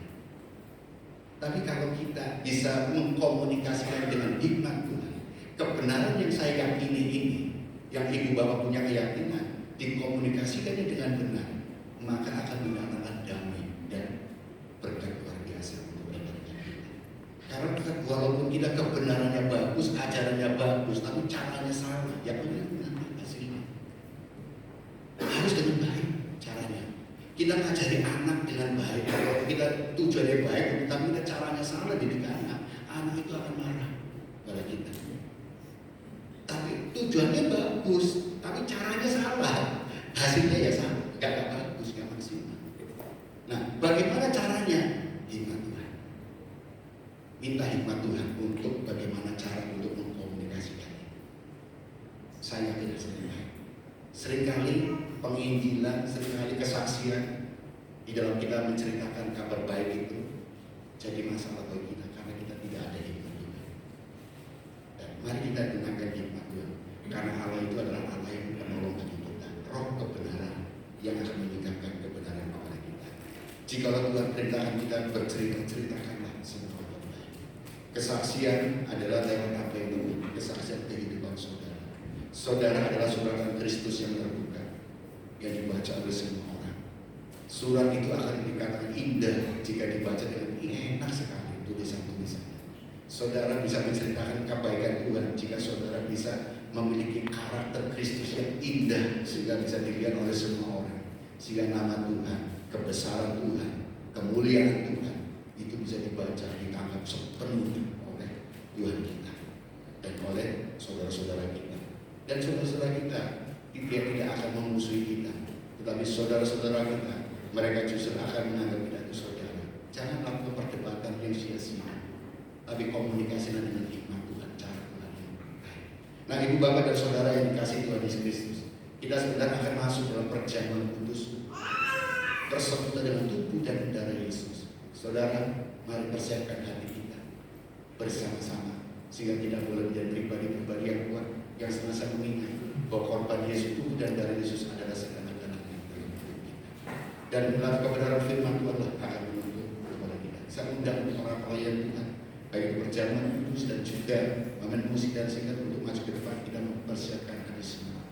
Tapi kalau kita bisa mengkomunikasikan dengan hikmat Tuhan, kebenaran yang saya yakini ini, yang ibu bapak punya keyakinan, dikomunikasikannya dengan benar, maka akan mendatangkan damai dan berkat luar biasa untuk mereka kita. Karena walaupun kita kebenarannya bagus, ajarannya bagus, tapi caranya salah, ya benar nanti hasilnya. Harus dengan baik caranya. Kita ngajari anak dengan baik, kalau kita tujuannya baik, tapi kita caranya salah didik anak itu akan marah pada kita. Tapi tujuannya bagus, tapi caranya salah, hasilnya ya sama, gak bagus, gak maksimal. Nah, bagaimana caranya? Hikmat Tuhan. Minta hikmat Tuhan untuk bagaimana cara untuk mengkomunikasikannya. Saya tidak sering. Seringkali penginjilan, seringkali kesaksian di dalam kita menceritakan kabar baik itu jadi masalah bagi kita karena kita tidak ada hikmat Tuhan. Dan mari kita gunakan hikmat Tuhan, karena Allah itu adalah Allah yang menolong bagi kita, Roh kebenaran yang akan meningkatkan kebenaran kepada kita. Jikalau Tuhan perintahkan kita bercerita, ceritakanlah semua kabar baik. Kesaksian adalah lewat apa yang menurut kesaksian kehidupan saudara. Saudara adalah suratan Kristus yang terbuka, yang dibaca oleh semua orang. Surat itu akan dikatakan indah jika dibaca dengan enak sekali tulisan-tulisannya. Saudara bisa menceritakan kebaikan Tuhan jika saudara bisa memiliki karakter Kristus yang indah sehingga bisa dilihat oleh semua orang. Sehingga nama Tuhan, kebesaran Tuhan, kemuliaan Tuhan itu bisa dibaca, ditangkap sepenuhnya oleh Tuhan kita dan oleh saudara-saudara kita. Dan saudara-saudara kita tidak akan memusuhi kita, tetapi saudara-saudara kita, mereka justru akan menganggap kita itu saudara. Jangan lakukan perdebatan yang sia-sia, tapi komunikasikan dengan hikmat Tuhan, cara Tuhan yang baik. Nah, ibu bapak dan saudara yang dikasih Tuhan Yesus Kristus, kita sebenarnya akan masuk dalam perjamuan kudus, bersekutu dengan tubuh dan darah Yesus. Saudara, mari persiapkan hati kita bersama-sama sehingga kita boleh menjadi pribadi-pribadi yang kuat, yang senantiasa mengingat bahwa korban Yesus, tubuh dan darah Yesus adalah segala-galanya dalam hidup kita. Dan melalui kebenaran firman Tuhan akan menuntun kepada kita. Saya undang para pelayan Tuhan, baik perjamuan kudus dan juga momen musik dan singkat untuk maju ke depan, kita mempersiapkan hati semua.